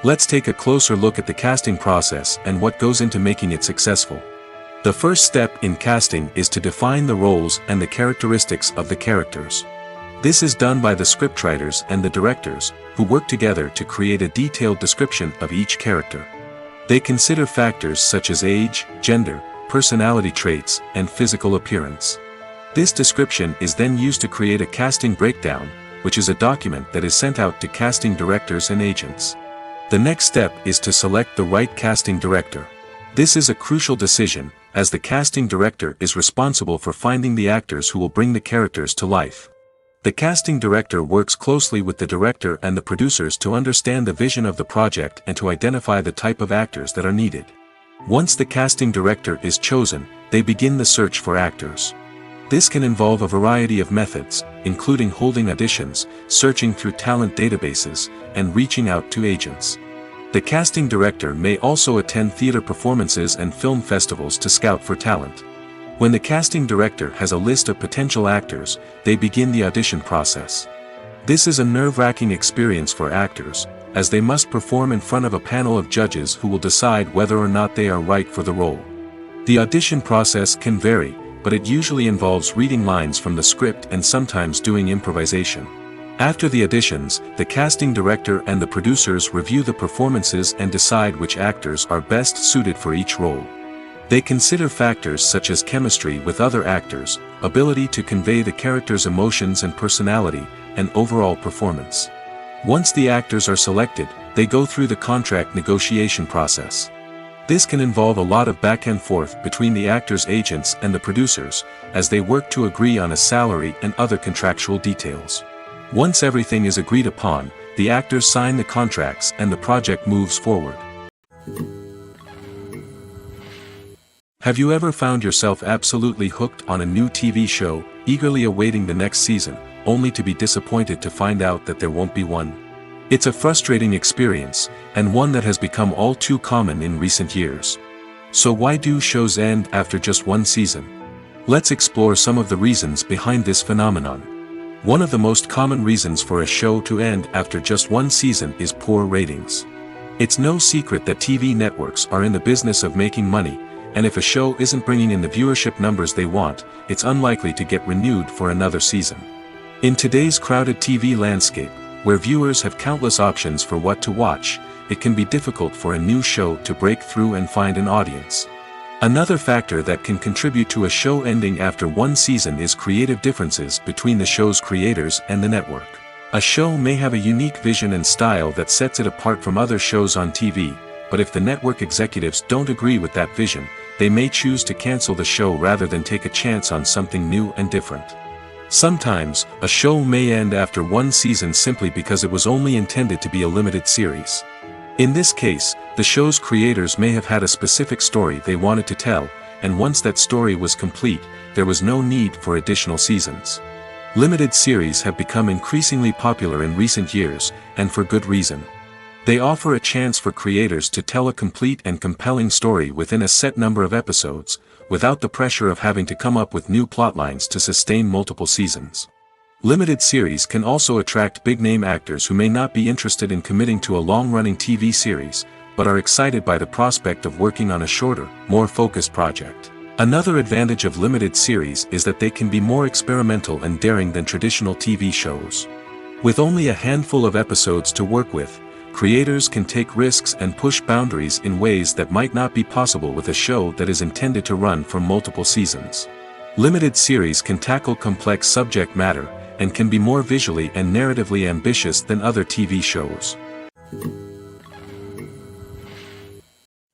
Let's take a closer look at the casting process and what goes into making it successful. The first step in casting is to define the roles and the characteristics of the characters. This is done by the scriptwriters and the directors, who work together to create a detailed description of each character. They consider factors such as age, gender, personality traits, and physical appearance. This description is then used to create a casting breakdown, which is a document that is sent out to casting directors and agents. The next step is to select the right casting director. This is a crucial decision, as the casting director is responsible for finding the actors who will bring the characters to life. The casting director works closely with the director and the producers to understand the vision of the project and to identify the type of actors that are needed. Once the casting director is chosen, they begin the search for actors. This can involve a variety of methods, including holding auditions, searching through talent databases, and reaching out to agents. The casting director may also attend theater performances and film festivals to scout for talent. When the casting director has a list of potential actors, they begin the audition process. This is a nerve-wracking experience for actors, as they must perform in front of a panel of judges who will decide whether or not they are right for the role. The audition process can vary, but it usually involves reading lines from the script and sometimes doing improvisation. After the auditions, the casting director and the producers review the performances and decide which actors are best suited for each role. They consider factors such as chemistry with other actors, ability to convey the character's emotions and personality, and overall performance. Once the actors are selected, they go through the contract negotiation process. This can involve a lot of back and forth between the actors' agents and the producers, as they work to agree on a salary and other contractual details. Once everything is agreed upon, the actors sign the contracts and the project moves forward. Have you ever found yourself absolutely hooked on a new TV show, eagerly awaiting the next season, only to be disappointed to find out that there won't be one? It's a frustrating experience, and one that has become all too common in recent years. So why do shows end after just one season? Let's explore some of the reasons behind this phenomenon. One of the most common reasons for a show to end after just one season is poor ratings. It's no secret that TV networks are in the business of making money, and if a show isn't bringing in the viewership numbers they want, it's unlikely to get renewed for another season. In today's crowded TV landscape, where viewers have countless options for what to watch, it can be difficult for a new show to break through and find an audience. Another factor that can contribute to a show ending after one season is creative differences between the show's creators and the network. A show may have a unique vision and style that sets it apart from other shows on TV, but if the network executives don't agree with that vision, they may choose to cancel the show rather than take a chance on something new and different. Sometimes, a show may end after one season simply because it was only intended to be a limited series. In this case, the show's creators may have had a specific story they wanted to tell, and once that story was complete, there was no need for additional seasons. Limited series have become increasingly popular in recent years, and for good reason. They offer a chance for creators to tell a complete and compelling story within a set number of episodes, without the pressure of having to come up with new plotlines to sustain multiple seasons. Limited series can also attract big-name actors who may not be interested in committing to a long-running TV series, but are excited by the prospect of working on a shorter, more focused project. Another advantage of limited series is that they can be more experimental and daring than traditional TV shows. With only a handful of episodes to work with, creators can take risks and push boundaries in ways that might not be possible with a show that is intended to run for multiple seasons. Limited series can tackle complex subject matter, and can be more visually and narratively ambitious than other TV shows.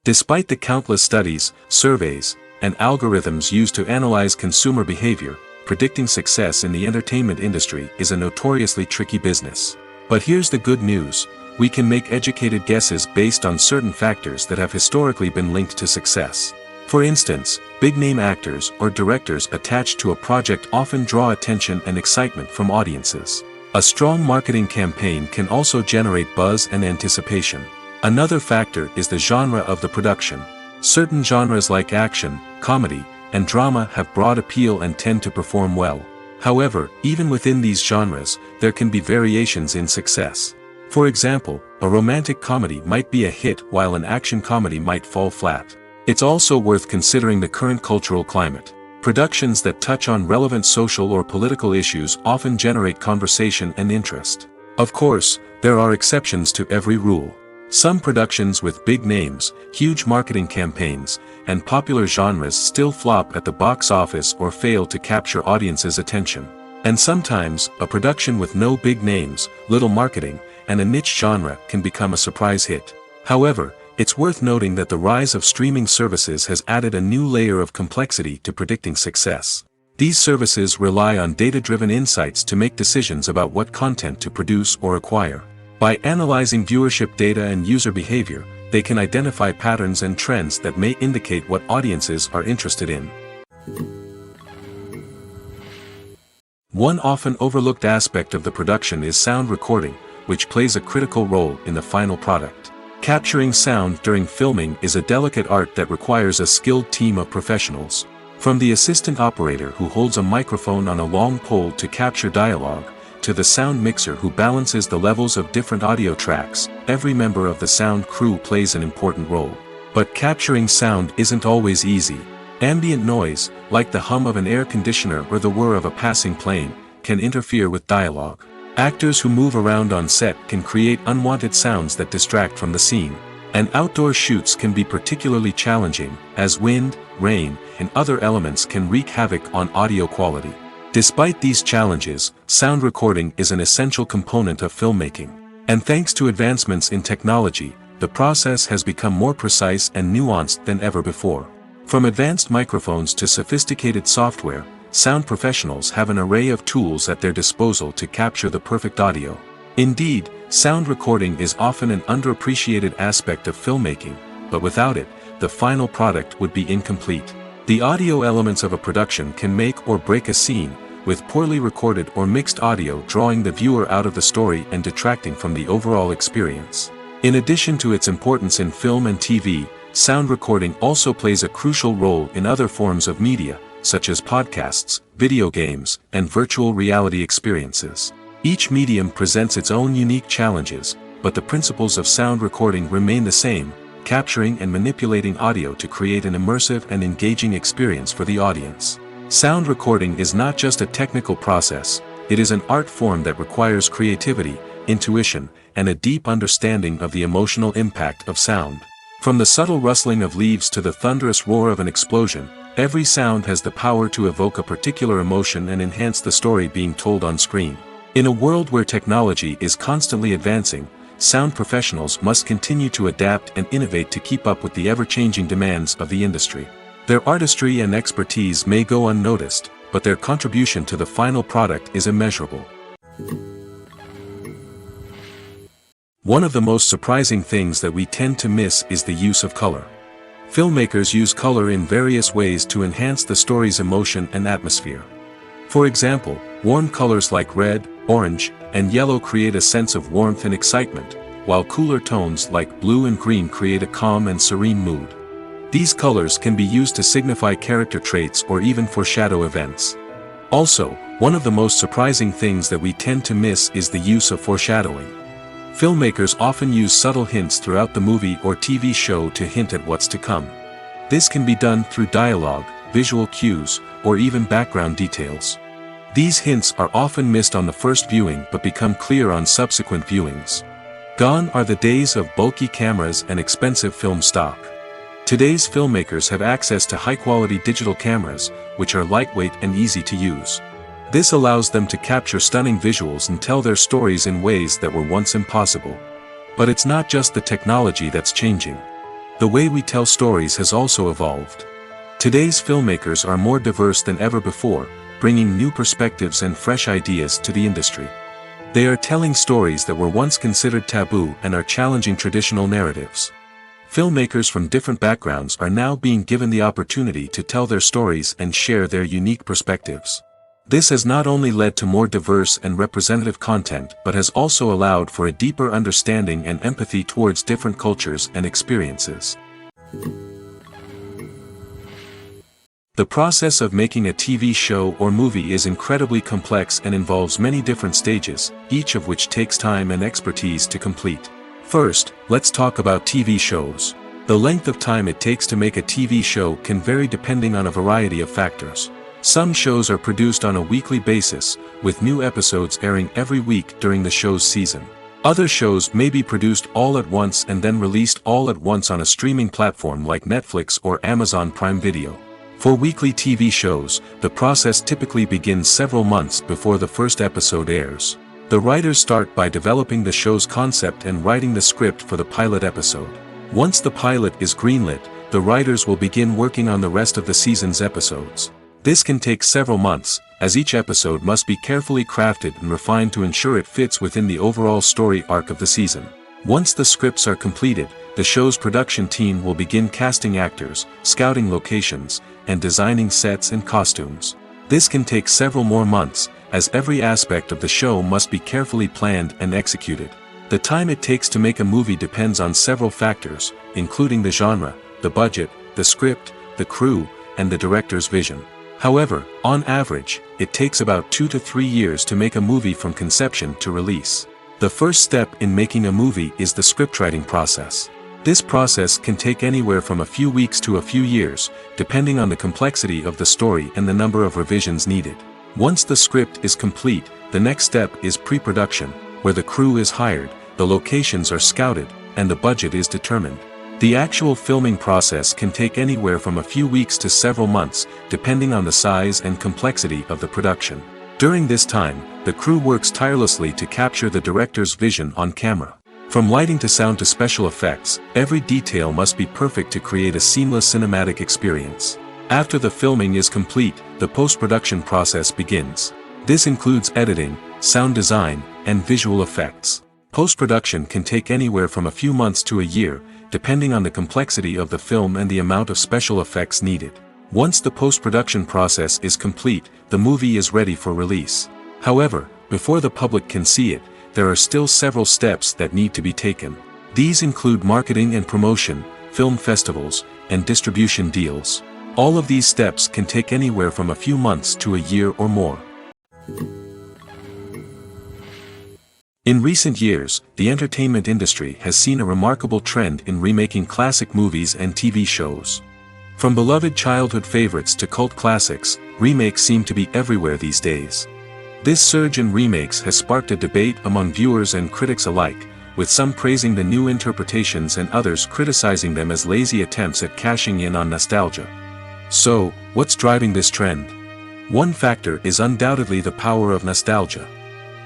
Despite the countless studies, surveys, and algorithms used to analyze consumer behavior, predicting success in the entertainment industry is a notoriously tricky business. But here's the good news: we can make educated guesses based on certain factors that have historically been linked to success. For instance, big-name actors or directors attached to a project often draw attention and excitement from audiences. A strong marketing campaign can also generate buzz and anticipation. Another factor is the genre of the production. Certain genres like action, comedy, and drama have broad appeal and tend to perform well. However, even within these genres, there can be variations in success. For example, a romantic comedy might be a hit while an action comedy might fall flat. It's also worth considering the current cultural climate. Productions that touch on relevant social or political issues often generate conversation and interest. Of course, there are exceptions to every rule. Some productions with big names, huge marketing campaigns, and popular genres still flop at the box office or fail to capture audiences' attention. And sometimes, a production with no big names, little marketing, and a niche genre can become a surprise hit. However, it's worth noting that the rise of streaming services has added a new layer of complexity to predicting success. These services rely on data-driven insights to make decisions about what content to produce or acquire. By analyzing viewership data and user behavior, they can identify patterns and trends that may indicate what audiences are interested in. One often overlooked aspect of the production is sound recording, which plays a critical role in the final product. Capturing sound during filming is a delicate art that requires a skilled team of professionals. From the assistant operator who holds a microphone on a long pole to capture dialogue, to the sound mixer who balances the levels of different audio tracks, every member of the sound crew plays an important role. But capturing sound isn't always easy. Ambient noise, like the hum of an air conditioner or the whir of a passing plane, can interfere with dialogue. Actors who move around on set can create unwanted sounds that distract from the scene. And outdoor shoots can be particularly challenging, as wind, rain, and other elements can wreak havoc on audio quality. Despite these challenges, sound recording is an essential component of filmmaking. And thanks to advancements in technology, the process has become more precise and nuanced than ever before. From advanced microphones to sophisticated software, sound professionals have an array of tools at their disposal to capture the perfect audio. Indeed, sound recording is often an underappreciated aspect of filmmaking, but without it, the final product would be incomplete. The audio elements of a production can make or break a scene, with poorly recorded or mixed audio drawing the viewer out of the story and detracting from the overall experience. In addition to its importance in film and TV, sound recording also plays a crucial role in other forms of media, such as podcasts, video games, and virtual reality experiences. Each medium presents its own unique challenges, but the principles of sound recording remain the same: capturing and manipulating audio to create an immersive and engaging experience for the audience. Sound recording is not just a technical process, it is an art form that requires creativity, intuition, and a deep understanding of the emotional impact of sound. From the subtle rustling of leaves to the thunderous roar of an explosion, every sound has the power to evoke a particular emotion and enhance the story being told on screen. In a world where technology is constantly advancing, sound professionals must continue to adapt and innovate to keep up with the ever-changing demands of the industry. Their artistry and expertise may go unnoticed, but their contribution to the final product is immeasurable. One of the most surprising things that we tend to miss is the use of color. Filmmakers use color in various ways to enhance the story's emotion and atmosphere. For example, warm colors like red, orange, and yellow create a sense of warmth and excitement, while cooler tones like blue and green create a calm and serene mood. These colors can be used to signify character traits or even foreshadow events. Also, one of the most surprising things that we tend to miss is the use of foreshadowing. Filmmakers often use subtle hints throughout the movie or TV show to hint at what's to come. This can be done through dialogue, visual cues, or even background details. These hints are often missed on the first viewing but become clear on subsequent viewings. Gone are the days of bulky cameras and expensive film stock. Today's filmmakers have access to high-quality digital cameras, which are lightweight and easy to use. This allows them to capture stunning visuals and tell their stories in ways that were once impossible. But it's not just the technology that's changing. The way we tell stories has also evolved. Today's filmmakers are more diverse than ever before, bringing new perspectives and fresh ideas to the industry. They are telling stories that were once considered taboo and are challenging traditional narratives. Filmmakers from different backgrounds are now being given the opportunity to tell their stories and share their unique perspectives. This has not only led to more diverse and representative content but has also allowed for a deeper understanding and empathy towards different cultures and experiences. The process of making a TV show or movie is incredibly complex and involves many different stages, each of which takes time and expertise to complete. First, let's talk about TV shows. The length of time it takes to make a TV show can vary depending on a variety of factors. Some shows are produced on a weekly basis, with new episodes airing every week during the show's season. Other shows may be produced all at once and then released all at once on a streaming platform like Netflix or Amazon Prime Video. For weekly TV shows, the process typically begins several months before the first episode airs. The writers start by developing the show's concept and writing the script for the pilot episode. Once the pilot is greenlit, the writers will begin working on the rest of the season's episodes. This can take several months, as each episode must be carefully crafted and refined to ensure it fits within the overall story arc of the season. Once the scripts are completed, the show's production team will begin casting actors, scouting locations, and designing sets and costumes. This can take several more months, as every aspect of the show must be carefully planned and executed. The time it takes to make a movie depends on several factors, including the genre, the budget, the script, the crew, and the director's vision. However, on average, it takes about 2 to 3 years to make a movie from conception to release. The first step in making a movie is the scriptwriting process. This process can take anywhere from a few weeks to a few years, depending on the complexity of the story and the number of revisions needed. Once the script is complete, the next step is pre-production, where the crew is hired, the locations are scouted, and the budget is determined. The actual filming process can take anywhere from a few weeks to several months, depending on the size and complexity of the production. During this time, the crew works tirelessly to capture the director's vision on camera. From lighting to sound to special effects, every detail must be perfect to create a seamless cinematic experience. After the filming is complete, the post-production process begins. This includes editing, sound design, and visual effects. Post-production can take anywhere from a few months to a year, depending on the complexity of the film and the amount of special effects needed. Once the post-production process is complete, the movie is ready for release. However, before the public can see it, there are still several steps that need to be taken. These include marketing and promotion, film festivals, and distribution deals. All of these steps can take anywhere from a few months to a year or more. In recent years, the entertainment industry has seen a remarkable trend in remaking classic movies and TV shows. From beloved childhood favorites to cult classics, remakes seem to be everywhere these days. This surge in remakes has sparked a debate among viewers and critics alike, with some praising the new interpretations and others criticizing them as lazy attempts at cashing in on nostalgia. So, what's driving this trend? One factor is undoubtedly the power of nostalgia.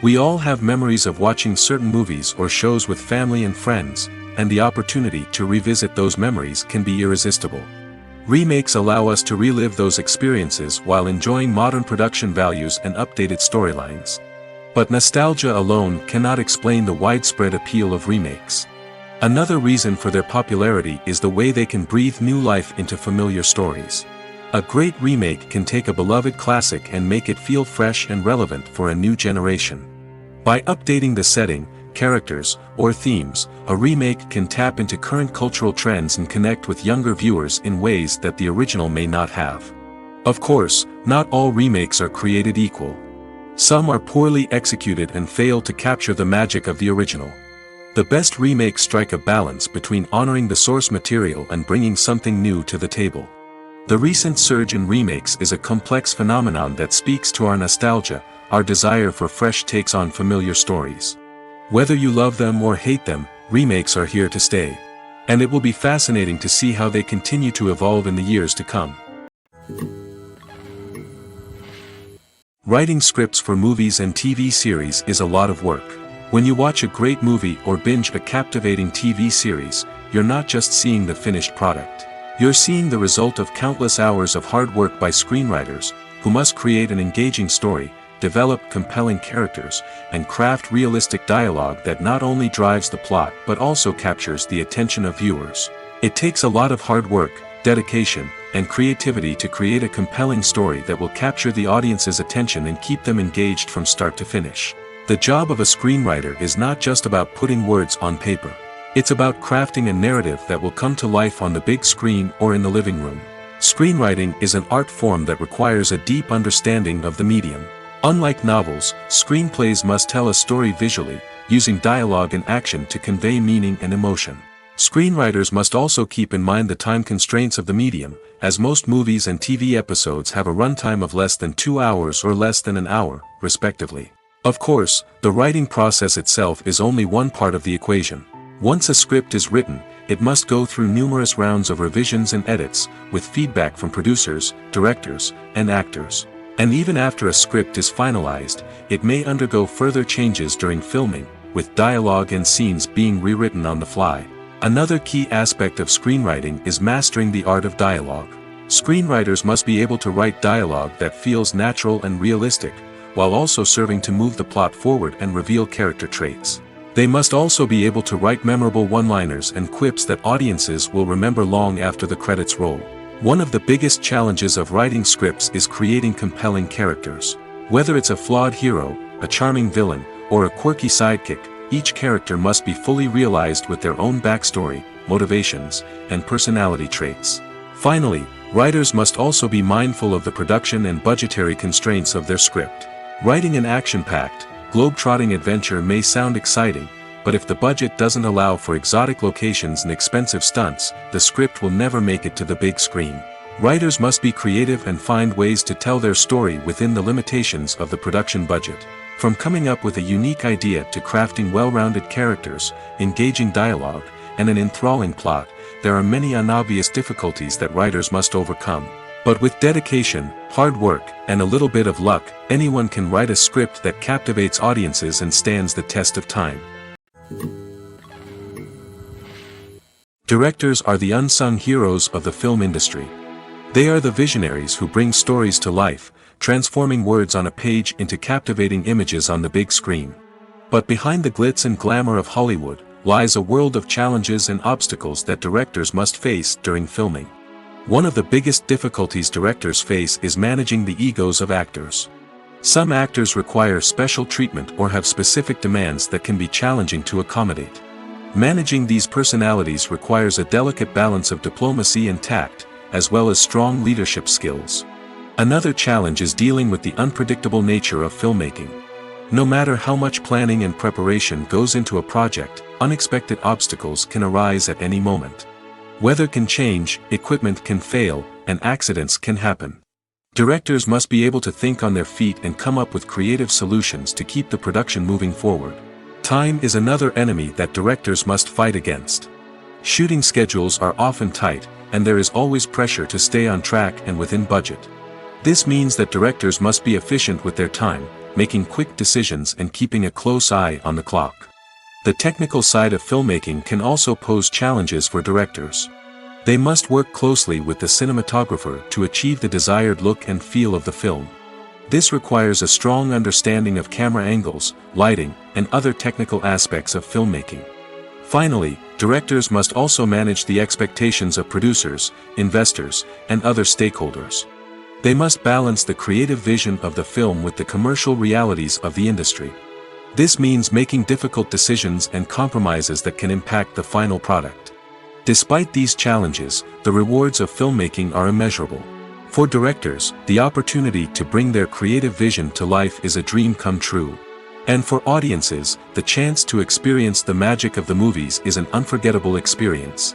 We all have memories of watching certain movies or shows with family and friends, and the opportunity to revisit those memories can be irresistible. Remakes allow us to relive those experiences while enjoying modern production values and updated storylines. But nostalgia alone cannot explain the widespread appeal of remakes. Another reason for their popularity is the way they can breathe new life into familiar stories. A great remake can take a beloved classic and make it feel fresh and relevant for a new generation. By updating the setting, characters, or themes, a remake can tap into current cultural trends and connect with younger viewers in ways that the original may not have. Of course, not all remakes are created equal. Some are poorly executed and fail to capture the magic of the original. The best remakes strike a balance between honoring the source material and bringing something new to the table. The recent surge in remakes is a complex phenomenon that speaks to our nostalgia, our desire for fresh takes on familiar stories. Whether you love them or hate them, remakes are here to stay. And it will be fascinating to see how they continue to evolve in the years to come. Writing scripts for movies and TV series is a lot of work. When you watch a great movie or binge a captivating TV series, you're not just seeing the finished product. You're seeing the result of countless hours of hard work by screenwriters, who must create an engaging story, develop compelling characters, and craft realistic dialogue that not only drives the plot but also captures the attention of viewers. It takes a lot of hard work, dedication, and creativity to create a compelling story that will capture the audience's attention and keep them engaged from start to finish. The job of a screenwriter is not just about putting words on paper. It's about crafting a narrative that will come to life on the big screen or in the living room. Screenwriting is an art form that requires a deep understanding of the medium. Unlike novels, screenplays must tell a story visually, using dialogue and action to convey meaning and emotion. Screenwriters must also keep in mind the time constraints of the medium, as most movies and TV episodes have a runtime of less than 2 hours or less than an hour, respectively. Of course, the writing process itself is only one part of the equation. Once a script is written, it must go through numerous rounds of revisions and edits, with feedback from producers, directors, and actors. And even after a script is finalized, it may undergo further changes during filming, with dialogue and scenes being rewritten on the fly. Another key aspect of screenwriting is mastering the art of dialogue. Screenwriters must be able to write dialogue that feels natural and realistic, while also serving to move the plot forward and reveal character traits. They must also be able to write memorable one-liners and quips that audiences will remember long after the credits roll. One of the biggest challenges of writing scripts is creating compelling characters. Whether it's a flawed hero, a charming villain, or a quirky sidekick, each character must be fully realized with their own backstory, motivations, and personality traits. Finally, writers must also be mindful of the production and budgetary constraints of their script. Writing an action-packed, globe-trotting adventure may sound exciting, but if the budget doesn't allow for exotic locations and expensive stunts, the script will never make it to the big screen. Writers must be creative and find ways to tell their story within the limitations of the production budget. From coming up with a unique idea to crafting well-rounded characters, engaging dialogue, and an enthralling plot, there are many unobvious difficulties that writers must overcome. But with dedication, hard work, and a little bit of luck, anyone can write a script that captivates audiences and stands the test of time. Directors are the unsung heroes of the film industry. They are the visionaries who bring stories to life, transforming words on a page into captivating images on the big screen. But behind the glitz and glamour of Hollywood, lies a world of challenges and obstacles that directors must face during filming. One of the biggest difficulties directors face is managing the egos of actors. Some actors require special treatment or have specific demands that can be challenging to accommodate. Managing these personalities requires a delicate balance of diplomacy and tact, as well as strong leadership skills. Another challenge is dealing with the unpredictable nature of filmmaking. No matter how much planning and preparation goes into a project, unexpected obstacles can arise at any moment. Weather can change, equipment can fail, and accidents can happen. Directors must be able to think on their feet and come up with creative solutions to keep the production moving forward. Time is another enemy that directors must fight against. Shooting schedules are often tight, and there is always pressure to stay on track and within budget. This means that directors must be efficient with their time, making quick decisions and keeping a close eye on the clock. The technical side of filmmaking can also pose challenges for directors. They must work closely with the cinematographer to achieve the desired look and feel of the film. This requires a strong understanding of camera angles, lighting, and other technical aspects of filmmaking. Finally, directors must also manage the expectations of producers, investors, and other stakeholders. They must balance the creative vision of the film with the commercial realities of the industry. This means making difficult decisions and compromises that can impact the final product. Despite these challenges, the rewards of filmmaking are immeasurable. For directors, the opportunity to bring their creative vision to life is a dream come true. And for audiences, the chance to experience the magic of the movies is an unforgettable experience.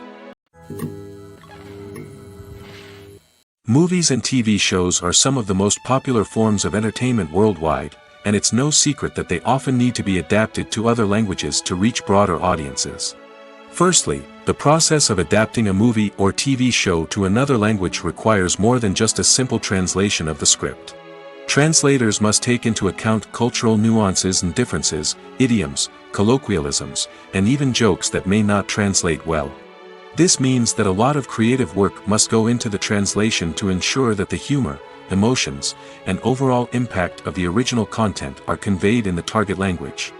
Movies and TV shows are some of the most popular forms of entertainment worldwide, and it's no secret that they often need to be adapted to other languages to reach broader audiences. Firstly, the process of adapting a movie or TV show to another language requires more than just a simple translation of the script. Translators must take into account cultural nuances and differences, idioms, colloquialisms, and even jokes that may not translate well. This means that a lot of creative work must go into the translation to ensure that the humor, emotions, and overall impact of the original content are conveyed in the target language.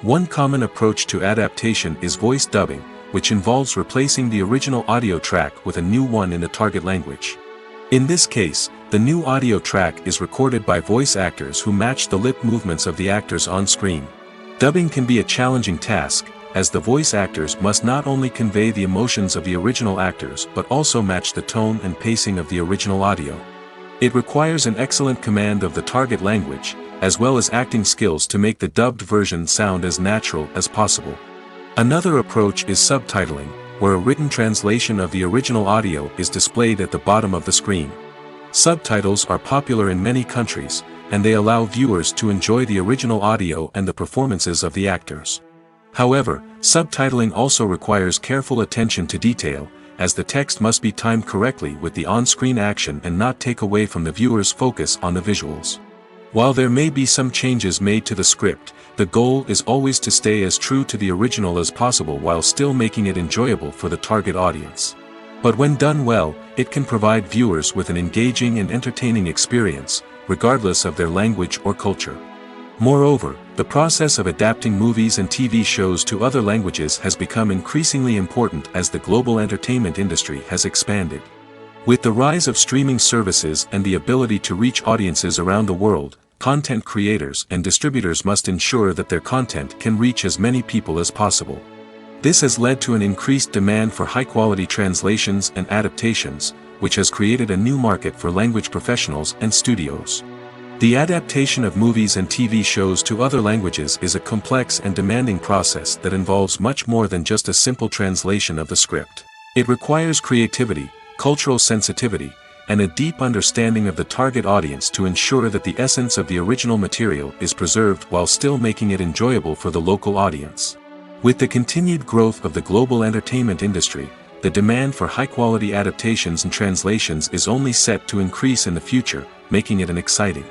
One common approach to adaptation is voice dubbing, which involves replacing the original audio track with a new one in the target language. In this case, the new audio track is recorded by voice actors who match the lip movements of the actors on screen. Dubbing can be a challenging task, as the voice actors must not only convey the emotions of the original actors but also match the tone and pacing of the original audio. It requires an excellent command of the target language, as well as acting skills to make the dubbed version sound as natural as possible. Another approach is subtitling, where a written translation of the original audio is displayed at the bottom of the screen. Subtitles are popular in many countries, and they allow viewers to enjoy the original audio and the performances of the actors. However, subtitling also requires careful attention to detail, as the text must be timed correctly with the on-screen action and not take away from the viewer's focus on the visuals. While there may be some changes made to the script, the goal is always to stay as true to the original as possible while still making it enjoyable for the target audience. But when done well, it can provide viewers with an engaging and entertaining experience, regardless of their language or culture. Moreover, the process of adapting movies and TV shows to other languages has become increasingly important as the global entertainment industry has expanded. With the rise of streaming services and the ability to reach audiences around the world, content creators and distributors must ensure that their content can reach as many people as possible. This has led to an increased demand for high-quality translations and adaptations, which has created a new market for language professionals and studios. The adaptation of movies and TV shows to other languages is a complex and demanding process that involves much more than just a simple translation of the script. It requires creativity, cultural sensitivity, and a deep understanding of the target audience to ensure that the essence of the original material is preserved while still making it enjoyable for the local audience. With the continued growth of the global entertainment industry, the demand for high-quality adaptations and translations is only set to increase in the future, making it an exciting.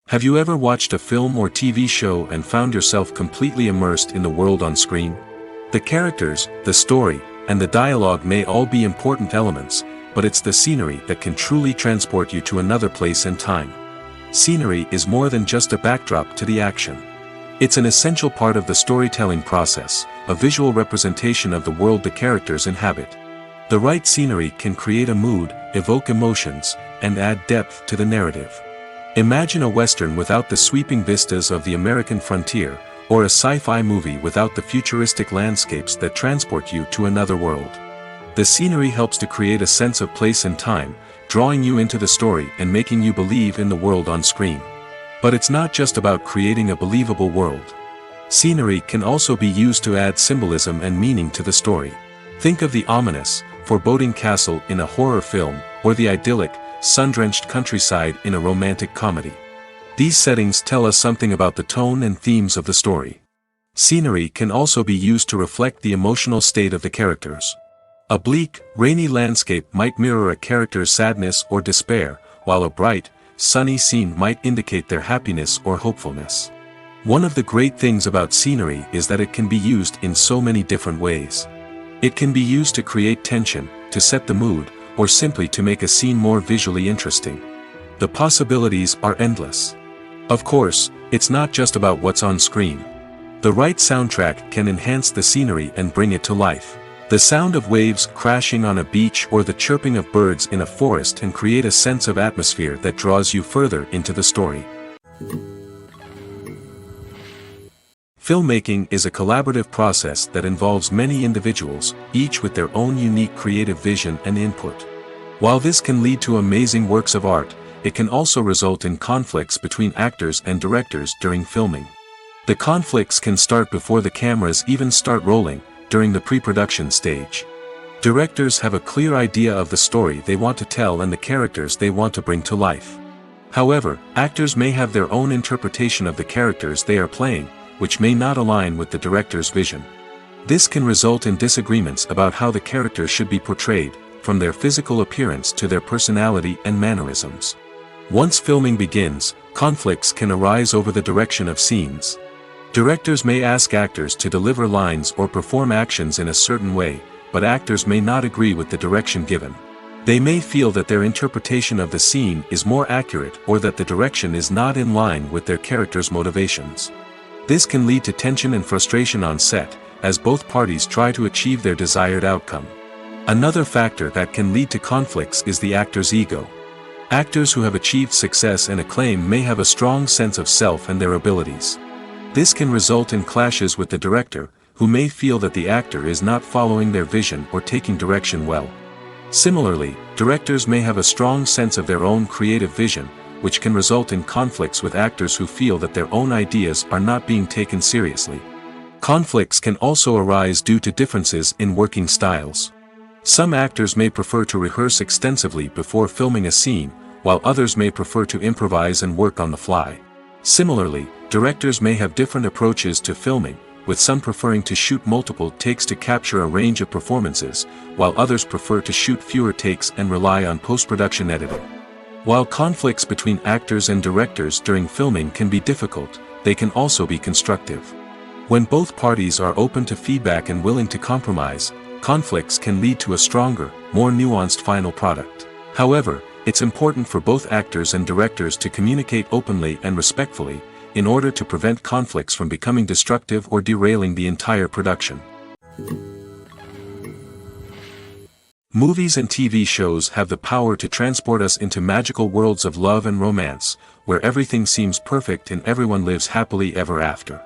Have you ever watched a film or TV show and found yourself completely immersed in the world on screen? The characters, the story, and the dialogue may all be important elements, but it's the scenery that can truly transport you to another place and time. Scenery is more than just a backdrop to the action. It's an essential part of the storytelling process, a visual representation of the world the characters inhabit. The right scenery can create a mood, evoke emotions, and add depth to the narrative. Imagine a Western without the sweeping vistas of the American frontier, or a sci-fi movie without the futuristic landscapes that transport you to another world. The scenery helps to create a sense of place and time, drawing you into the story and making you believe in the world on screen. But it's not just about creating a believable world. Scenery can also be used to add symbolism and meaning to the story. Think of the ominous, foreboding castle in a horror film, or the idyllic, sun-drenched countryside in a romantic comedy. These settings tell us something about the tone and themes of the story. Scenery can also be used to reflect the emotional state of the characters. A bleak, rainy landscape might mirror a character's sadness or despair, while a bright, sunny scene might indicate their happiness or hopefulness. One of the great things about scenery is that it can be used in so many different ways. It can be used to create tension, to set the mood, or simply to make a scene more visually interesting. The possibilities are endless. Of course, it's not just about what's on screen. The right soundtrack can enhance the scenery and bring it to life. The sound of waves crashing on a beach or the chirping of birds in a forest can create a sense of atmosphere that draws you further into the story. Filmmaking is a collaborative process that involves many individuals, each with their own unique creative vision and input. While this can lead to amazing works of art, it can also result in conflicts between actors and directors during filming. The conflicts can start before the cameras even start rolling, during the pre-production stage. Directors have a clear idea of the story they want to tell and the characters they want to bring to life. However, actors may have their own interpretation of the characters they are playing, which may not align with the director's vision. This can result in disagreements about how the character should be portrayed, from their physical appearance to their personality and mannerisms. Once filming begins, conflicts can arise over the direction of scenes. Directors may ask actors to deliver lines or perform actions in a certain way, but actors may not agree with the direction given. They may feel that their interpretation of the scene is more accurate or that the direction is not in line with their character's motivations. This can lead to tension and frustration on set, as both parties try to achieve their desired outcome. Another factor that can lead to conflicts is the actor's ego. Actors who have achieved success and acclaim may have a strong sense of self and their abilities. This can result in clashes with the director, who may feel that the actor is not following their vision or taking direction well. Similarly, directors may have a strong sense of their own creative vision, which can result in conflicts with actors who feel that their own ideas are not being taken seriously. Conflicts can also arise due to differences in working styles. Some actors may prefer to rehearse extensively before filming a scene, while others may prefer to improvise and work on the fly. Similarly, directors may have different approaches to filming, with some preferring to shoot multiple takes to capture a range of performances, while others prefer to shoot fewer takes and rely on post-production editing. While conflicts between actors and directors during filming can be difficult, they can also be constructive. When both parties are open to feedback and willing to compromise, conflicts can lead to a stronger, more nuanced final product. However, it's important for both actors and directors to communicate openly and respectfully, in order to prevent conflicts from becoming destructive or derailing the entire production. Movies and TV shows have the power to transport us into magical worlds of love and romance, where everything seems perfect and everyone lives happily ever after.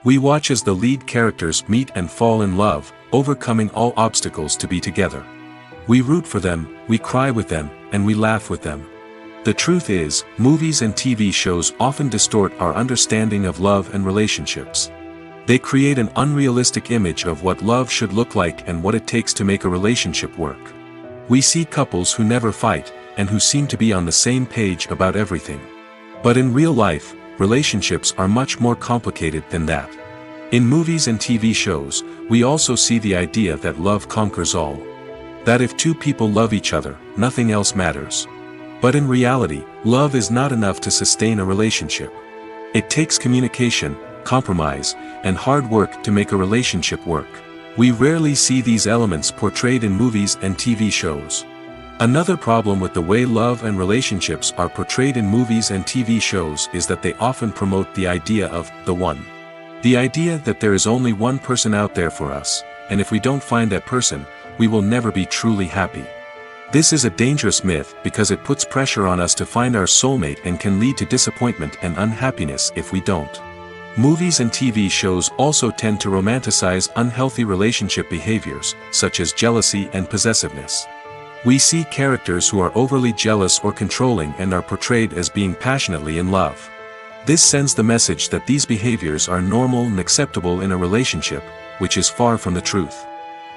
We watch as the lead characters meet and fall in love, overcoming all obstacles to be together. We root for them, we cry with them, and we laugh with them. The truth is, movies and TV shows often distort our understanding of love and relationships. They create an unrealistic image of what love should look like and what it takes to make a relationship work. We see couples who never fight, and who seem to be on the same page about everything. But in real life, relationships are much more complicated than that. In movies and TV shows, we also see the idea that love conquers all. That if two people love each other, nothing else matters. But in reality, love is not enough to sustain a relationship. It takes communication, compromise, and hard work to make a relationship work. We rarely see these elements portrayed in movies and TV shows. Another problem with the way love and relationships are portrayed in movies and TV shows is that they often promote the idea of the one. The idea that there is only one person out there for us, and if we don't find that person, we will never be truly happy. This is a dangerous myth because it puts pressure on us to find our soulmate and can lead to disappointment and unhappiness if we don't. Movies and TV shows also tend to romanticize unhealthy relationship behaviors, such as jealousy and possessiveness. We see characters who are overly jealous or controlling and are portrayed as being passionately in love. This sends the message that these behaviors are normal and acceptable in a relationship, which is far from the truth.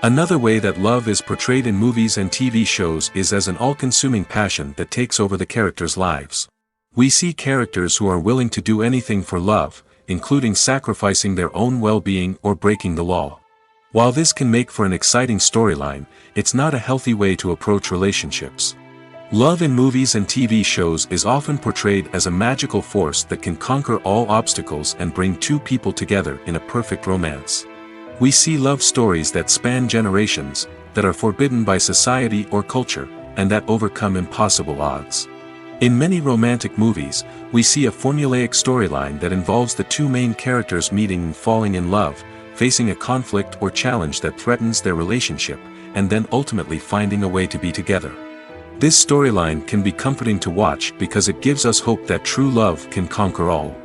Another way that love is portrayed in movies and TV shows is as an all-consuming passion that takes over the characters' lives. We see characters who are willing to do anything for love, including sacrificing their own well-being or breaking the law. While this can make for an exciting storyline, it's not a healthy way to approach relationships. Love in movies and TV shows is often portrayed as a magical force that can conquer all obstacles and bring two people together in a perfect romance. We see love stories that span generations, that are forbidden by society or culture, and that overcome impossible odds. In many romantic movies, we see a formulaic storyline that involves the two main characters meeting and falling in love, facing a conflict or challenge that threatens their relationship, and then ultimately finding a way to be together. This storyline can be comforting to watch because it gives us hope that true love can conquer all.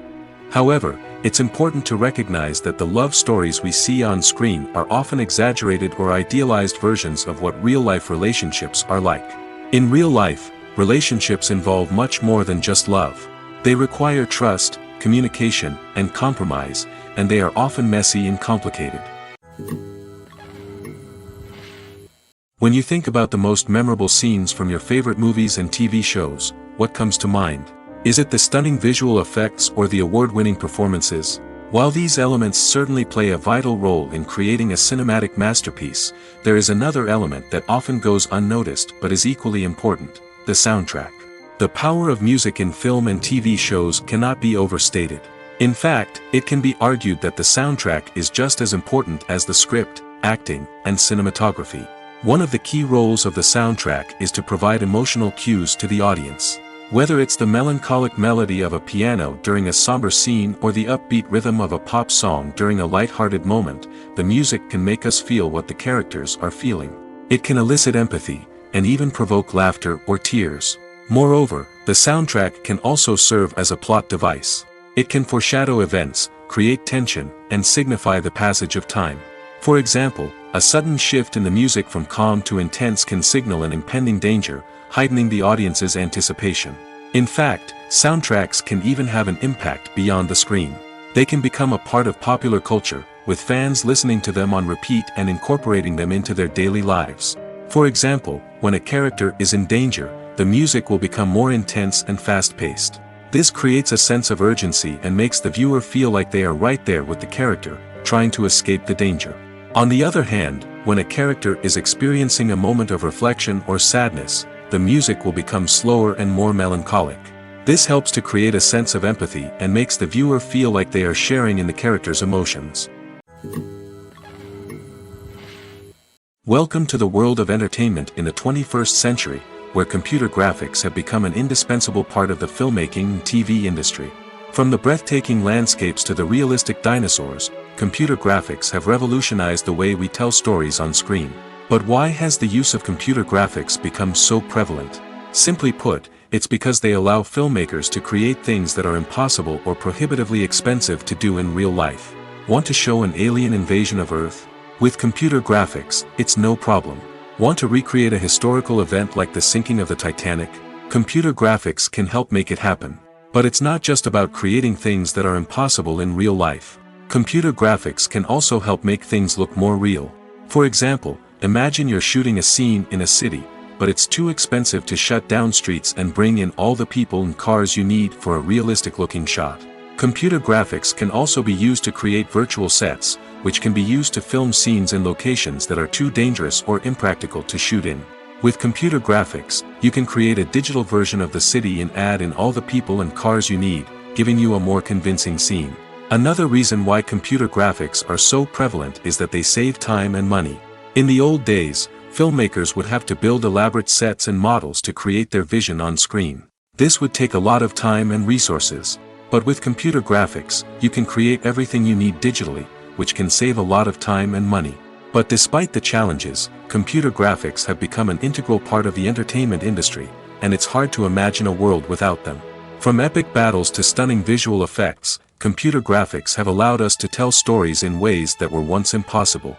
However, it's important to recognize that the love stories we see on screen are often exaggerated or idealized versions of what real-life relationships are like. In real life, relationships involve much more than just love. They require trust, communication, and compromise, and they are often messy and complicated. When you think about the most memorable scenes from your favorite movies and TV shows, what comes to mind? Is it the stunning visual effects or the award-winning performances? While these elements certainly play a vital role in creating a cinematic masterpiece, there is another element that often goes unnoticed but is equally important: the soundtrack. The power of music in film and TV shows cannot be overstated. In fact, it can be argued that the soundtrack is just as important as the script, acting, and cinematography. One of the key roles of the soundtrack is to provide emotional cues to the audience. Whether it's the melancholic melody of a piano during a somber scene or the upbeat rhythm of a pop song during a light-hearted moment, the music can make us feel what the characters are feeling. It can elicit empathy, and even provoke laughter or tears. Moreover, the soundtrack can also serve as a plot device. It can foreshadow events, create tension, and signify the passage of time. For example, a sudden shift in the music from calm to intense can signal an impending danger, heightening the audience's anticipation. In fact, soundtracks can even have an impact beyond the screen. They can become a part of popular culture, with fans listening to them on repeat and incorporating them into their daily lives. For example, when a character is in danger, the music will become more intense and fast-paced. This creates a sense of urgency and makes the viewer feel like they are right there with the character, trying to escape the danger. On the other hand, when a character is experiencing a moment of reflection or sadness, the music will become slower and more melancholic. This helps to create a sense of empathy and makes the viewer feel like they are sharing in the character's emotions. Welcome to the world of entertainment in the 21st century, where computer graphics have become an indispensable part of the filmmaking and TV industry. From the breathtaking landscapes to the realistic dinosaurs, computer graphics have revolutionized the way we tell stories on screen. But why has the use of computer graphics become so prevalent? Simply put, it's because they allow filmmakers to create things that are impossible or prohibitively expensive to do in real life. Want to show an alien invasion of Earth? With computer graphics, it's no problem. Want to recreate a historical event like the sinking of the Titanic? Computer graphics can help make it happen. But it's not just about creating things that are impossible in real life. Computer graphics can also help make things look more real. For example, imagine you're shooting a scene in a city, but it's too expensive to shut down streets and bring in all the people and cars you need for a realistic-looking shot. Computer graphics can also be used to create virtual sets, which can be used to film scenes in locations that are too dangerous or impractical to shoot in. With computer graphics, you can create a digital version of the city and add in all the people and cars you need, giving you a more convincing scene. Another reason why computer graphics are so prevalent is that they save time and money. In the old days, filmmakers would have to build elaborate sets and models to create their vision on screen. This would take a lot of time and resources. But with computer graphics, you can create everything you need digitally, which can save a lot of time and money. But despite the challenges, computer graphics have become an integral part of the entertainment industry, and it's hard to imagine a world without them. From epic battles to stunning visual effects, computer graphics have allowed us to tell stories in ways that were once impossible.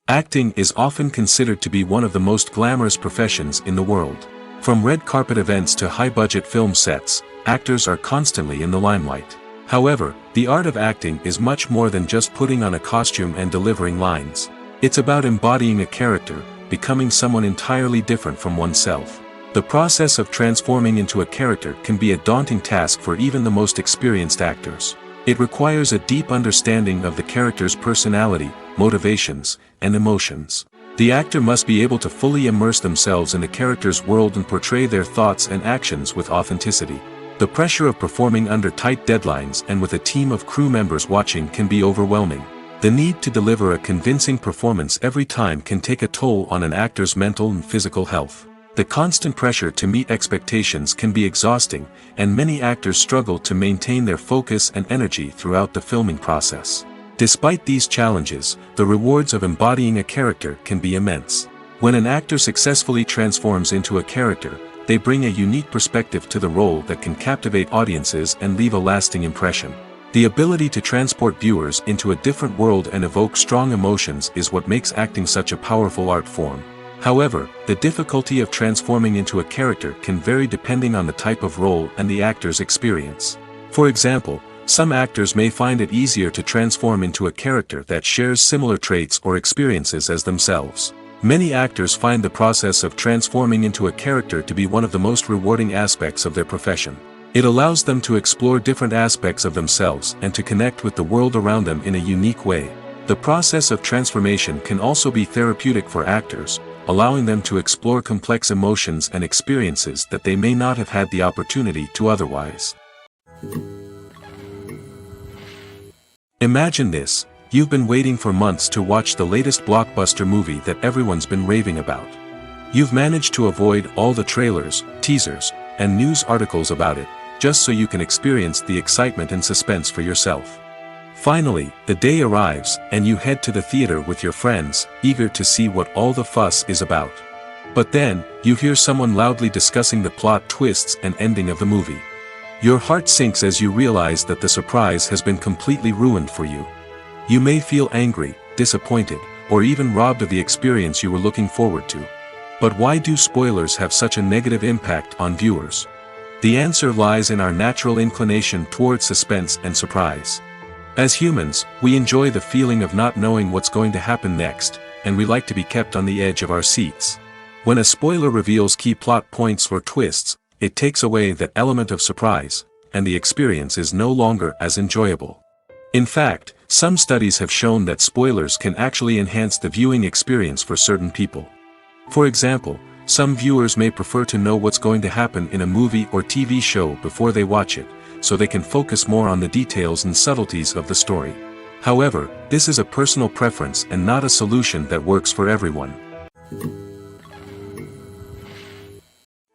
Acting is often considered to be one of the most glamorous professions in the world. From red carpet events to high-budget film sets, actors are constantly in the limelight. However, the art of acting is much more than just putting on a costume and delivering lines. It's about embodying a character, becoming someone entirely different from oneself. The process of transforming into a character can be a daunting task for even the most experienced actors. It requires a deep understanding of the character's personality, motivations, and emotions. The actor must be able to fully immerse themselves in the character's world and portray their thoughts and actions with authenticity. The pressure of performing under tight deadlines and with a team of crew members watching can be overwhelming. The need to deliver a convincing performance every time can take a toll on an actor's mental and physical health. The constant pressure to meet expectations can be exhausting, and many actors struggle to maintain their focus and energy throughout the filming process. Despite these challenges, the rewards of embodying a character can be immense. When an actor successfully transforms into a character, they bring a unique perspective to the role that can captivate audiences and leave a lasting impression. The ability to transport viewers into a different world and evoke strong emotions is what makes acting such a powerful art form. However, the difficulty of transforming into a character can vary depending on the type of role and the actor's experience. For example, some actors may find it easier to transform into a character that shares similar traits or experiences as themselves. Many actors find the process of transforming into a character to be one of the most rewarding aspects of their profession. It allows them to explore different aspects of themselves and to connect with the world around them in a unique way. The process of transformation can also be therapeutic for actors, allowing them to explore complex emotions and experiences that they may not have had the opportunity to otherwise. Imagine this: you've been waiting for months to watch the latest blockbuster movie that everyone's been raving about. You've managed to avoid all the trailers, teasers, and news articles about it, just so you can experience the excitement and suspense for yourself. Finally, the day arrives, and you head to the theater with your friends, eager to see what all the fuss is about. But then, you hear someone loudly discussing the plot twists and ending of the movie. Your heart sinks as you realize that the surprise has been completely ruined for you. You may feel angry, disappointed, or even robbed of the experience you were looking forward to. But why do spoilers have such a negative impact on viewers? The answer lies in our natural inclination towards suspense and surprise. As humans, we enjoy the feeling of not knowing what's going to happen next, and we like to be kept on the edge of our seats. When a spoiler reveals key plot points or twists, it takes away that element of surprise, and the experience is no longer as enjoyable. In fact, some studies have shown that spoilers can actually enhance the viewing experience for certain people. For example, some viewers may prefer to know what's going to happen in a movie or TV show before they watch it, so they can focus more on the details and subtleties of the story. However, this is a personal preference and not a solution that works for everyone.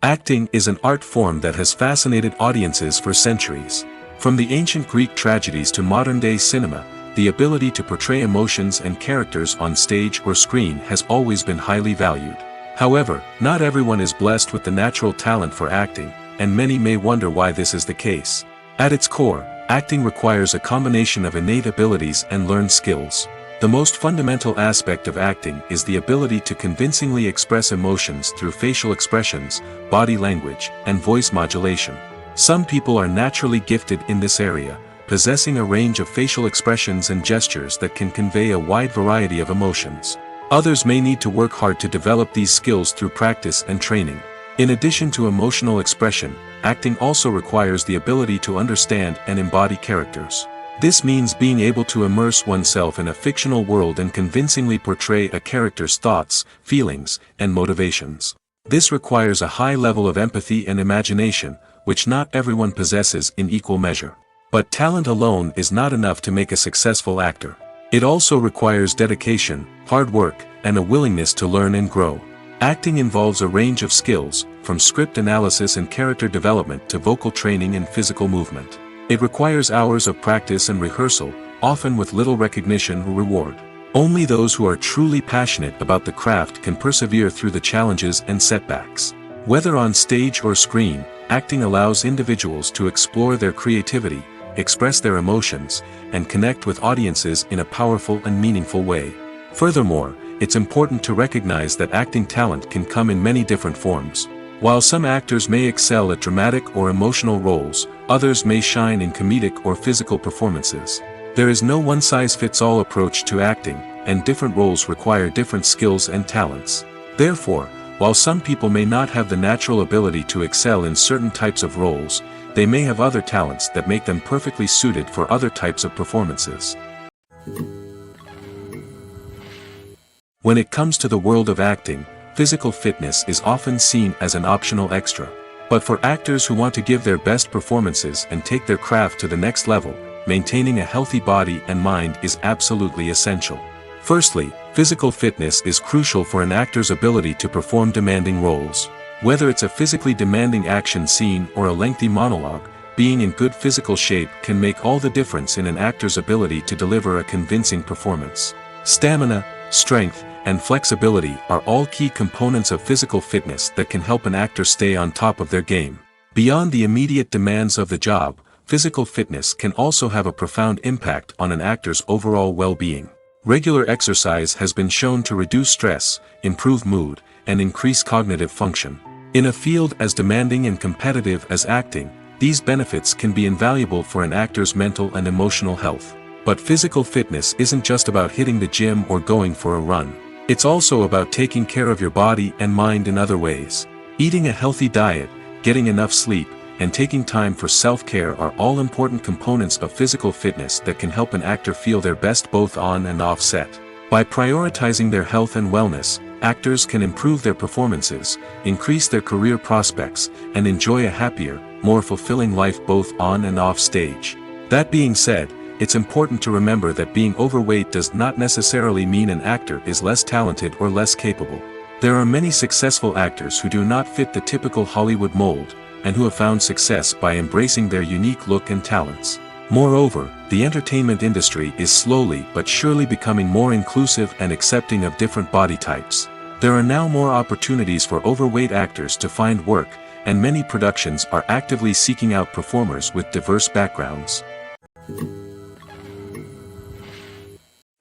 Acting is an art form that has fascinated audiences for centuries. From the ancient Greek tragedies to modern-day cinema, the ability to portray emotions and characters on stage or screen has always been highly valued. However, not everyone is blessed with the natural talent for acting, and many may wonder why this is the case. At its core, acting requires a combination of innate abilities and learned skills. The most fundamental aspect of acting is the ability to convincingly express emotions through facial expressions, body language, and voice modulation. Some people are naturally gifted in this area, possessing a range of facial expressions and gestures that can convey a wide variety of emotions. Others may need to work hard to develop these skills through practice and training. In addition to emotional expression, acting also requires the ability to understand and embody characters. This means being able to immerse oneself in a fictional world and convincingly portray a character's thoughts, feelings, and motivations. This requires a high level of empathy and imagination, which not everyone possesses in equal measure. But talent alone is not enough to make a successful actor. It also requires dedication, hard work, and a willingness to learn and grow. Acting involves a range of skills, from script analysis and character development to vocal training and physical movement. It requires hours of practice and rehearsal, often with little recognition or reward. Only those who are truly passionate about the craft can persevere through the challenges and setbacks. Whether on stage or screen, acting allows individuals to explore their creativity, express their emotions, and connect with audiences in a powerful and meaningful way. Furthermore, it's important to recognize that acting talent can come in many different forms. While some actors may excel at dramatic or emotional roles, others may shine in comedic or physical performances. There is no one-size-fits-all approach to acting, and different roles require different skills and talents. Therefore, while some people may not have the natural ability to excel in certain types of roles, they may have other talents that make them perfectly suited for other types of performances. When it comes to the world of acting, physical fitness is often seen as an optional extra. But for actors who want to give their best performances and take their craft to the next level, maintaining a healthy body and mind is absolutely essential. Firstly, physical fitness is crucial for an actor's ability to perform demanding roles. Whether it's a physically demanding action scene or a lengthy monologue, being in good physical shape can make all the difference in an actor's ability to deliver a convincing performance. Stamina, strength, and flexibility are all key components of physical fitness that can help an actor stay on top of their game. Beyond the immediate demands of the job, physical fitness can also have a profound impact on an actor's overall well-being. Regular exercise has been shown to reduce stress, improve mood, and increase cognitive function. In a field as demanding and competitive as acting, these benefits can be invaluable for an actor's mental and emotional health. But physical fitness isn't just about hitting the gym or going for a run. It's also about taking care of your body and mind in other ways. Eating a healthy diet, getting enough sleep, and taking time for self-care are all important components of physical fitness that can help an actor feel their best both on and off set. By prioritizing their health and wellness, actors can improve their performances, increase their career prospects, and enjoy a happier, more fulfilling life both on and off stage. That being said, it's important to remember that being overweight does not necessarily mean an actor is less talented or less capable. There are many successful actors who do not fit the typical Hollywood mold, and who have found success by embracing their unique look and talents. Moreover, the entertainment industry is slowly but surely becoming more inclusive and accepting of different body types. There are now more opportunities for overweight actors to find work, and many productions are actively seeking out performers with diverse backgrounds.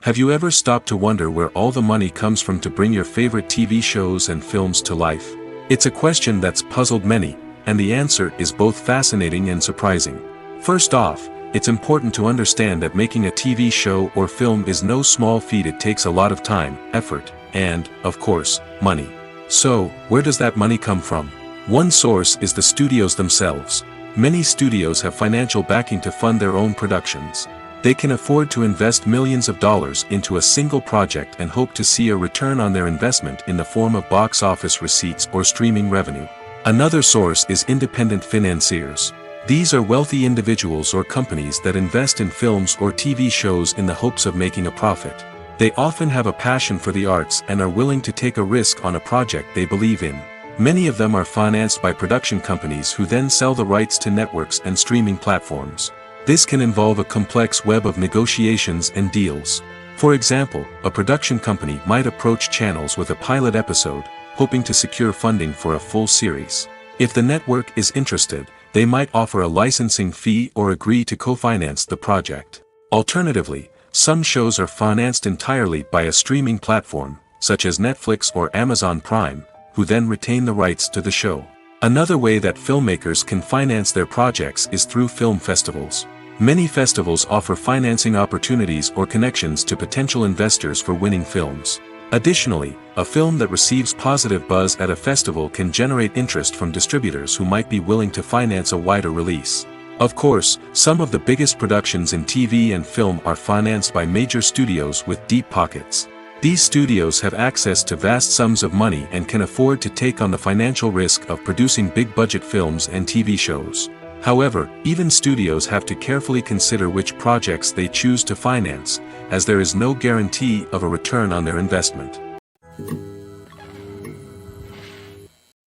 Have you ever stopped to wonder where all the money comes from to bring your favorite TV shows and films to life? It's a question that's puzzled many, and the answer is both fascinating and surprising. First off, it's important to understand that making a TV show or film is no small feat. It takes a lot of time, effort, and, of course, money. So, where does that money come from? One source is the studios themselves. Many studios have financial backing to fund their own productions. They can afford to invest millions of dollars into a single project and hope to see a return on their investment in the form of box office receipts or streaming revenue. Another source is independent financiers. These are wealthy individuals or companies that invest in films or TV shows in the hopes of making a profit. They often have a passion for the arts and are willing to take a risk on a project they believe in. Many of them are financed by production companies who then sell the rights to networks and streaming platforms. This can involve a complex web of negotiations and deals. For example, a production company might approach channels with a pilot episode, hoping to secure funding for a full series. If the network is interested, they might offer a licensing fee or agree to co-finance the project. Alternatively, some shows are financed entirely by a streaming platform, such as Netflix or Amazon Prime, who then retain the rights to the show. Another way that filmmakers can finance their projects is through film festivals. Many festivals offer financing opportunities or connections to potential investors for winning films. Additionally, a film that receives positive buzz at a festival can generate interest from distributors who might be willing to finance a wider release. Of course, some of the biggest productions in TV and film are financed by major studios with deep pockets. These studios have access to vast sums of money and can afford to take on the financial risk of producing big-budget films and TV shows. However, even studios have to carefully consider which projects they choose to finance, as there is no guarantee of a return on their investment.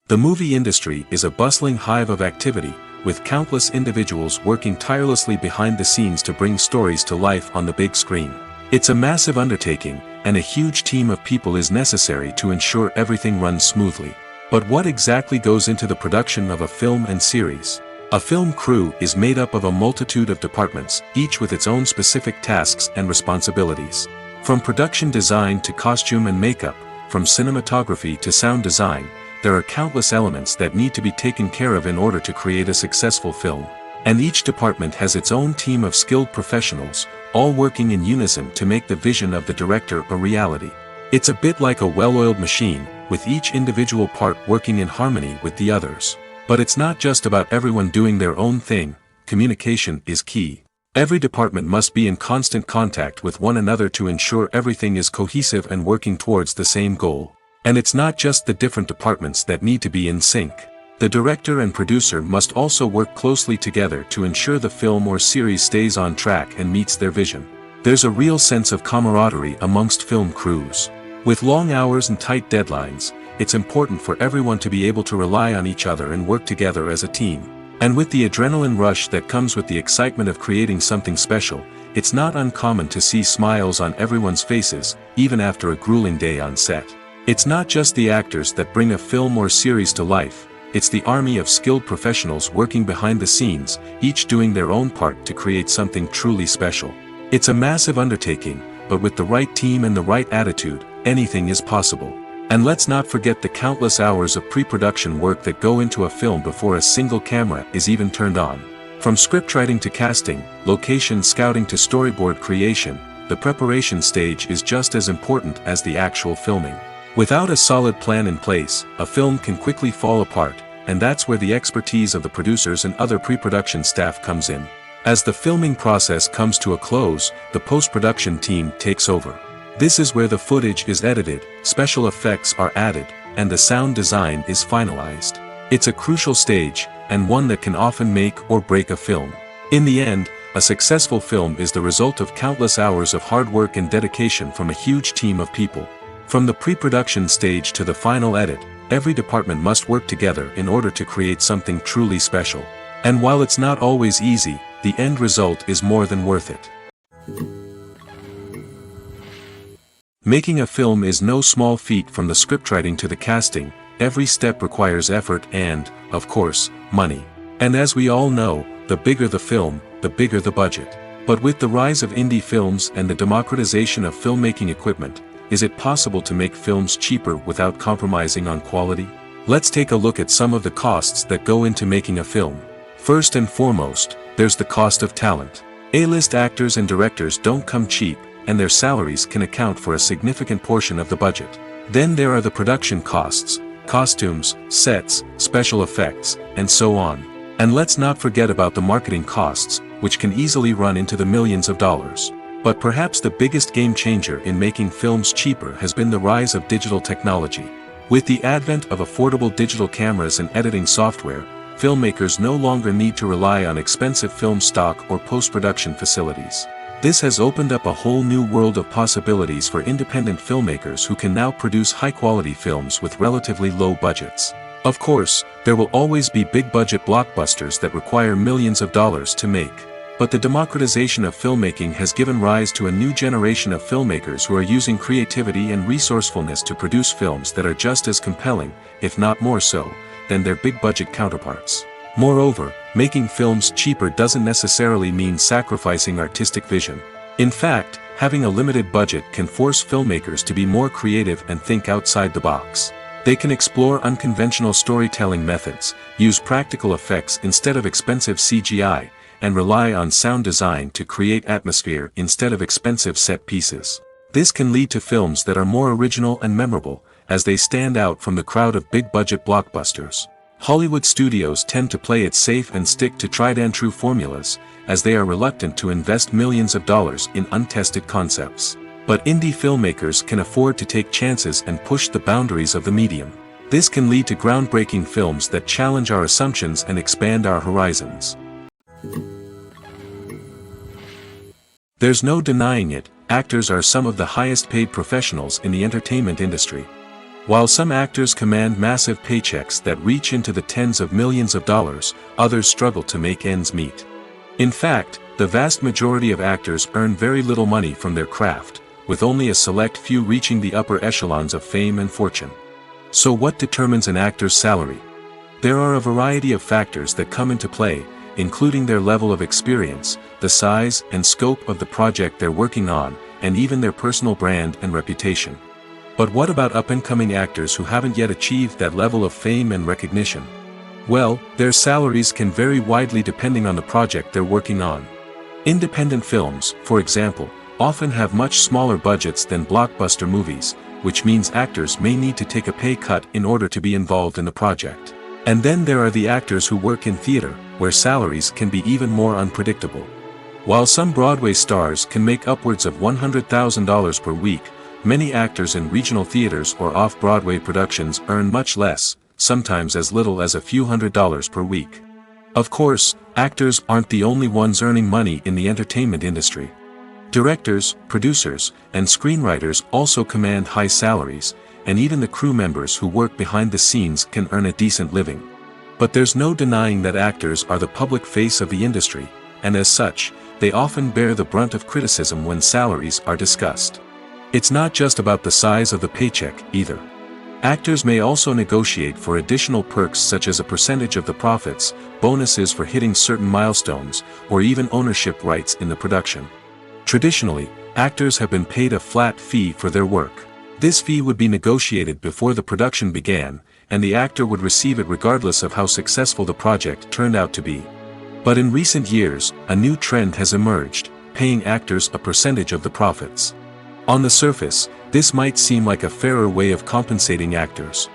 The movie industry is a bustling hive of activity, with countless individuals working tirelessly behind the scenes to bring stories to life on the big screen. It's a massive undertaking, and a huge team of people is necessary to ensure everything runs smoothly. But what exactly goes into the production of a film and series? A film crew is made up of a multitude of departments, each with its own specific tasks and responsibilities. From production design to costume and makeup, from cinematography to sound design, there are countless elements that need to be taken care of in order to create a successful film. And each department has its own team of skilled professionals, all working in unison to make the vision of the director a reality. It's a bit like a well-oiled machine, with each individual part working in harmony with the others. But it's not just about everyone doing their own thing. Communication is key. Every department must be in constant contact with one another to ensure everything is cohesive and working towards the same goal. And it's not just the different departments that need to be in sync. The director and producer must also work closely together to ensure the film or series stays on track and meets their vision. There's a real sense of camaraderie amongst film crews. With long hours and tight deadlines, it's important for everyone to be able to rely on each other and work together as a team. And with the adrenaline rush that comes with the excitement of creating something special, it's not uncommon to see smiles on everyone's faces, even after a grueling day on set. It's not just the actors that bring a film or series to life, it's the army of skilled professionals working behind the scenes, each doing their own part to create something truly special. It's a massive undertaking, but with the right team and the right attitude, anything is possible. And let's not forget the countless hours of pre-production work that go into a film before a single camera is even turned on. From scriptwriting to casting, location scouting to storyboard creation, the preparation stage is just as important as the actual filming. Without a solid plan in place, a film can quickly fall apart, and that's where the expertise of the producers and other pre-production staff comes in. As the filming process comes to a close, the post-production team takes over. This is where the footage is edited, special effects are added, and the sound design is finalized. It's a crucial stage, and one that can often make or break a film. In the end, a successful film is the result of countless hours of hard work and dedication from a huge team of people. From the pre-production stage to the final edit, every department must work together in order to create something truly special. And while it's not always easy, the end result is more than worth it. Making a film is no small feat. From the scriptwriting to the casting, every step requires effort and, of course, money. And as we all know, the bigger the film, the bigger the budget. But with the rise of indie films and the democratization of filmmaking equipment, is it possible to make films cheaper without compromising on quality? Let's take a look at some of the costs that go into making a film. First and foremost, there's the cost of talent. A-list actors and directors don't come cheap, and their salaries can account for a significant portion of the budget. Then there are the production costs, costumes, sets, special effects, and so on. And let's not forget about the marketing costs, which can easily run into the millions of dollars. But perhaps the biggest game changer in making films cheaper has been the rise of digital technology. With the advent of affordable digital cameras and editing software, filmmakers no longer need to rely on expensive film stock or post-production facilities. This has opened up a whole new world of possibilities for independent filmmakers who can now produce high-quality films with relatively low budgets. Of course, there will always be big-budget blockbusters that require millions of dollars to make. But the democratization of filmmaking has given rise to a new generation of filmmakers who are using creativity and resourcefulness to produce films that are just as compelling, if not more so, than their big-budget counterparts. Moreover, making films cheaper doesn't necessarily mean sacrificing artistic vision. In fact, having a limited budget can force filmmakers to be more creative and think outside the box. They can explore unconventional storytelling methods, use practical effects instead of expensive CGI, and rely on sound design to create atmosphere instead of expensive set pieces. This can lead to films that are more original and memorable, as they stand out from the crowd of big-budget blockbusters. Hollywood studios tend to play it safe and stick to tried-and-true formulas, as they are reluctant to invest millions of dollars in untested concepts. But indie filmmakers can afford to take chances and push the boundaries of the medium. This can lead to groundbreaking films that challenge our assumptions and expand our horizons. There's no denying it, actors are some of the highest-paid professionals in the entertainment industry. While some actors command massive paychecks that reach into the tens of millions of dollars, others struggle to make ends meet. In fact, the vast majority of actors earn very little money from their craft, with only a select few reaching the upper echelons of fame and fortune. So what determines an actor's salary? There are a variety of factors that come into play, including their level of experience, the size and scope of the project they're working on, and even their personal brand and reputation. But what about up-and-coming actors who haven't yet achieved that level of fame and recognition? Well, their salaries can vary widely depending on the project they're working on. Independent films, for example, often have much smaller budgets than blockbuster movies, which means actors may need to take a pay cut in order to be involved in the project. And then there are the actors who work in theater, where salaries can be even more unpredictable. While some Broadway stars can make upwards of $100,000 per week, many actors in regional theaters or off-Broadway productions earn much less, sometimes as little as a few $100s per week. Of course, actors aren't the only ones earning money in the entertainment industry. Directors, producers, and screenwriters also command high salaries, and even the crew members who work behind the scenes can earn a decent living. But there's no denying that actors are the public face of the industry, and as such, they often bear the brunt of criticism when salaries are discussed. It's not just about the size of the paycheck, either. Actors may also negotiate for additional perks such as a percentage of the profits, bonuses for hitting certain milestones, or even ownership rights in the production. Traditionally, actors have been paid a flat fee for their work. This fee would be negotiated before the production began, and the actor would receive it regardless of how successful the project turned out to be. But in recent years, a new trend has emerged. start paying actors a percentage of the profits. On the surface, this might seem like a fairer way of compensating actors.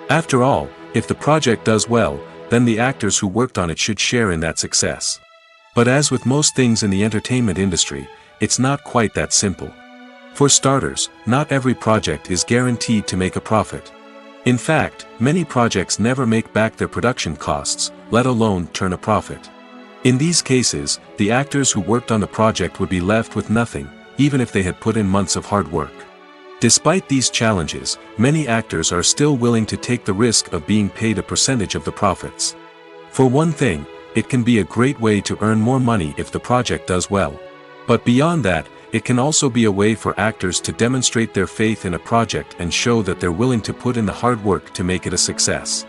After all, if the project does well, then the actors who worked on it should share in that success. But as with most things in the entertainment industry, it's not quite that simple. For starters, not every project is guaranteed to make a profit. In fact, many projects never make back their production costs, let alone turn a profit. In these cases, the actors who worked on the project would be left with nothing, even if they had put in months of hard work. Despite these challenges, many actors are still willing to take the risk of being paid a percentage of the profits. For one thing, it can be a great way to earn more money if the project does well. But beyond that, it can also be a way for actors to demonstrate their faith in a project and show that they're willing to put in the hard work to make it a success.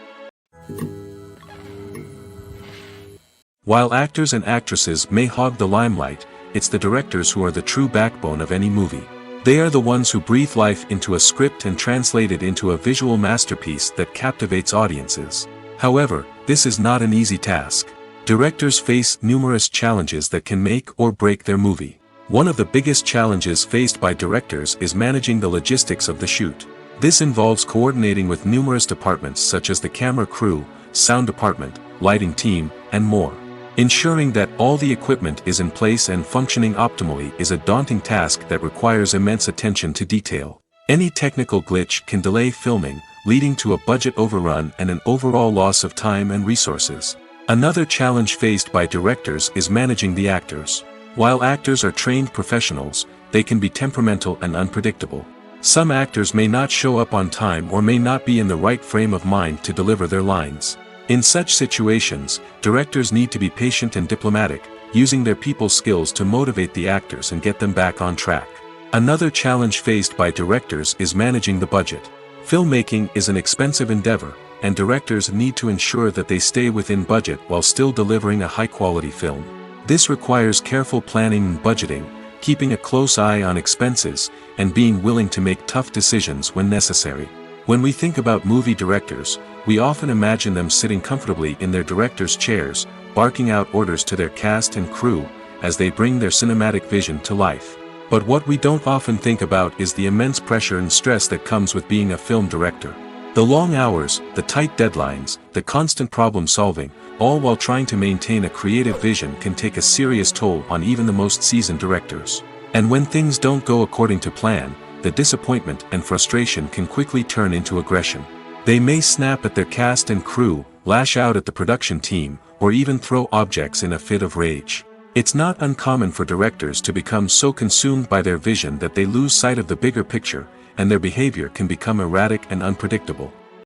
While actors and actresses may hog the limelight, it's the directors who are the true backbone of any movie. They are the ones who breathe life into a script and translate it into a visual masterpiece that captivates audiences. However, this is not an easy task. Directors face numerous challenges that can make or break their movie. One of the biggest challenges faced by directors is managing the logistics of the shoot. This involves coordinating with numerous departments such as the camera crew, sound department, lighting team, and more. Ensuring that all the equipment is in place and functioning optimally is a daunting task that requires immense attention to detail. Any technical glitch can delay filming, leading to a budget overrun and an overall loss of time and resources. Another challenge faced by directors is managing the actors. While actors are trained professionals, they can be temperamental and unpredictable. Some actors may not show up on time or may not be in the right frame of mind to deliver their lines. In such situations, directors need to be patient and diplomatic, using their people skills to motivate the actors and get them back on track. Another challenge faced by directors is managing the budget. Filmmaking is an expensive endeavor, and directors need to ensure that they stay within budget while still delivering a high-quality film. This requires careful planning and budgeting, keeping a close eye on expenses, and being willing to make tough decisions when necessary. When we think about movie directors, we often imagine them sitting comfortably in their director's chairs, barking out orders to their cast and crew, as they bring their cinematic vision to life. But what we don't often think about is the immense pressure and stress that comes with being a film director. The long hours, the tight deadlines, the constant problem solving, all while trying to maintain a creative vision can take a serious toll on even the most seasoned directors. And when things don't go according to plan, the disappointment and frustration can quickly turn into aggression. They may snap at their cast and crew, lash out at the production team, or even throw objects in a fit of rage. It's not uncommon for directors to become so consumed by their vision that they lose sight of the bigger picture, and their behavior can become erratic and unpredictable.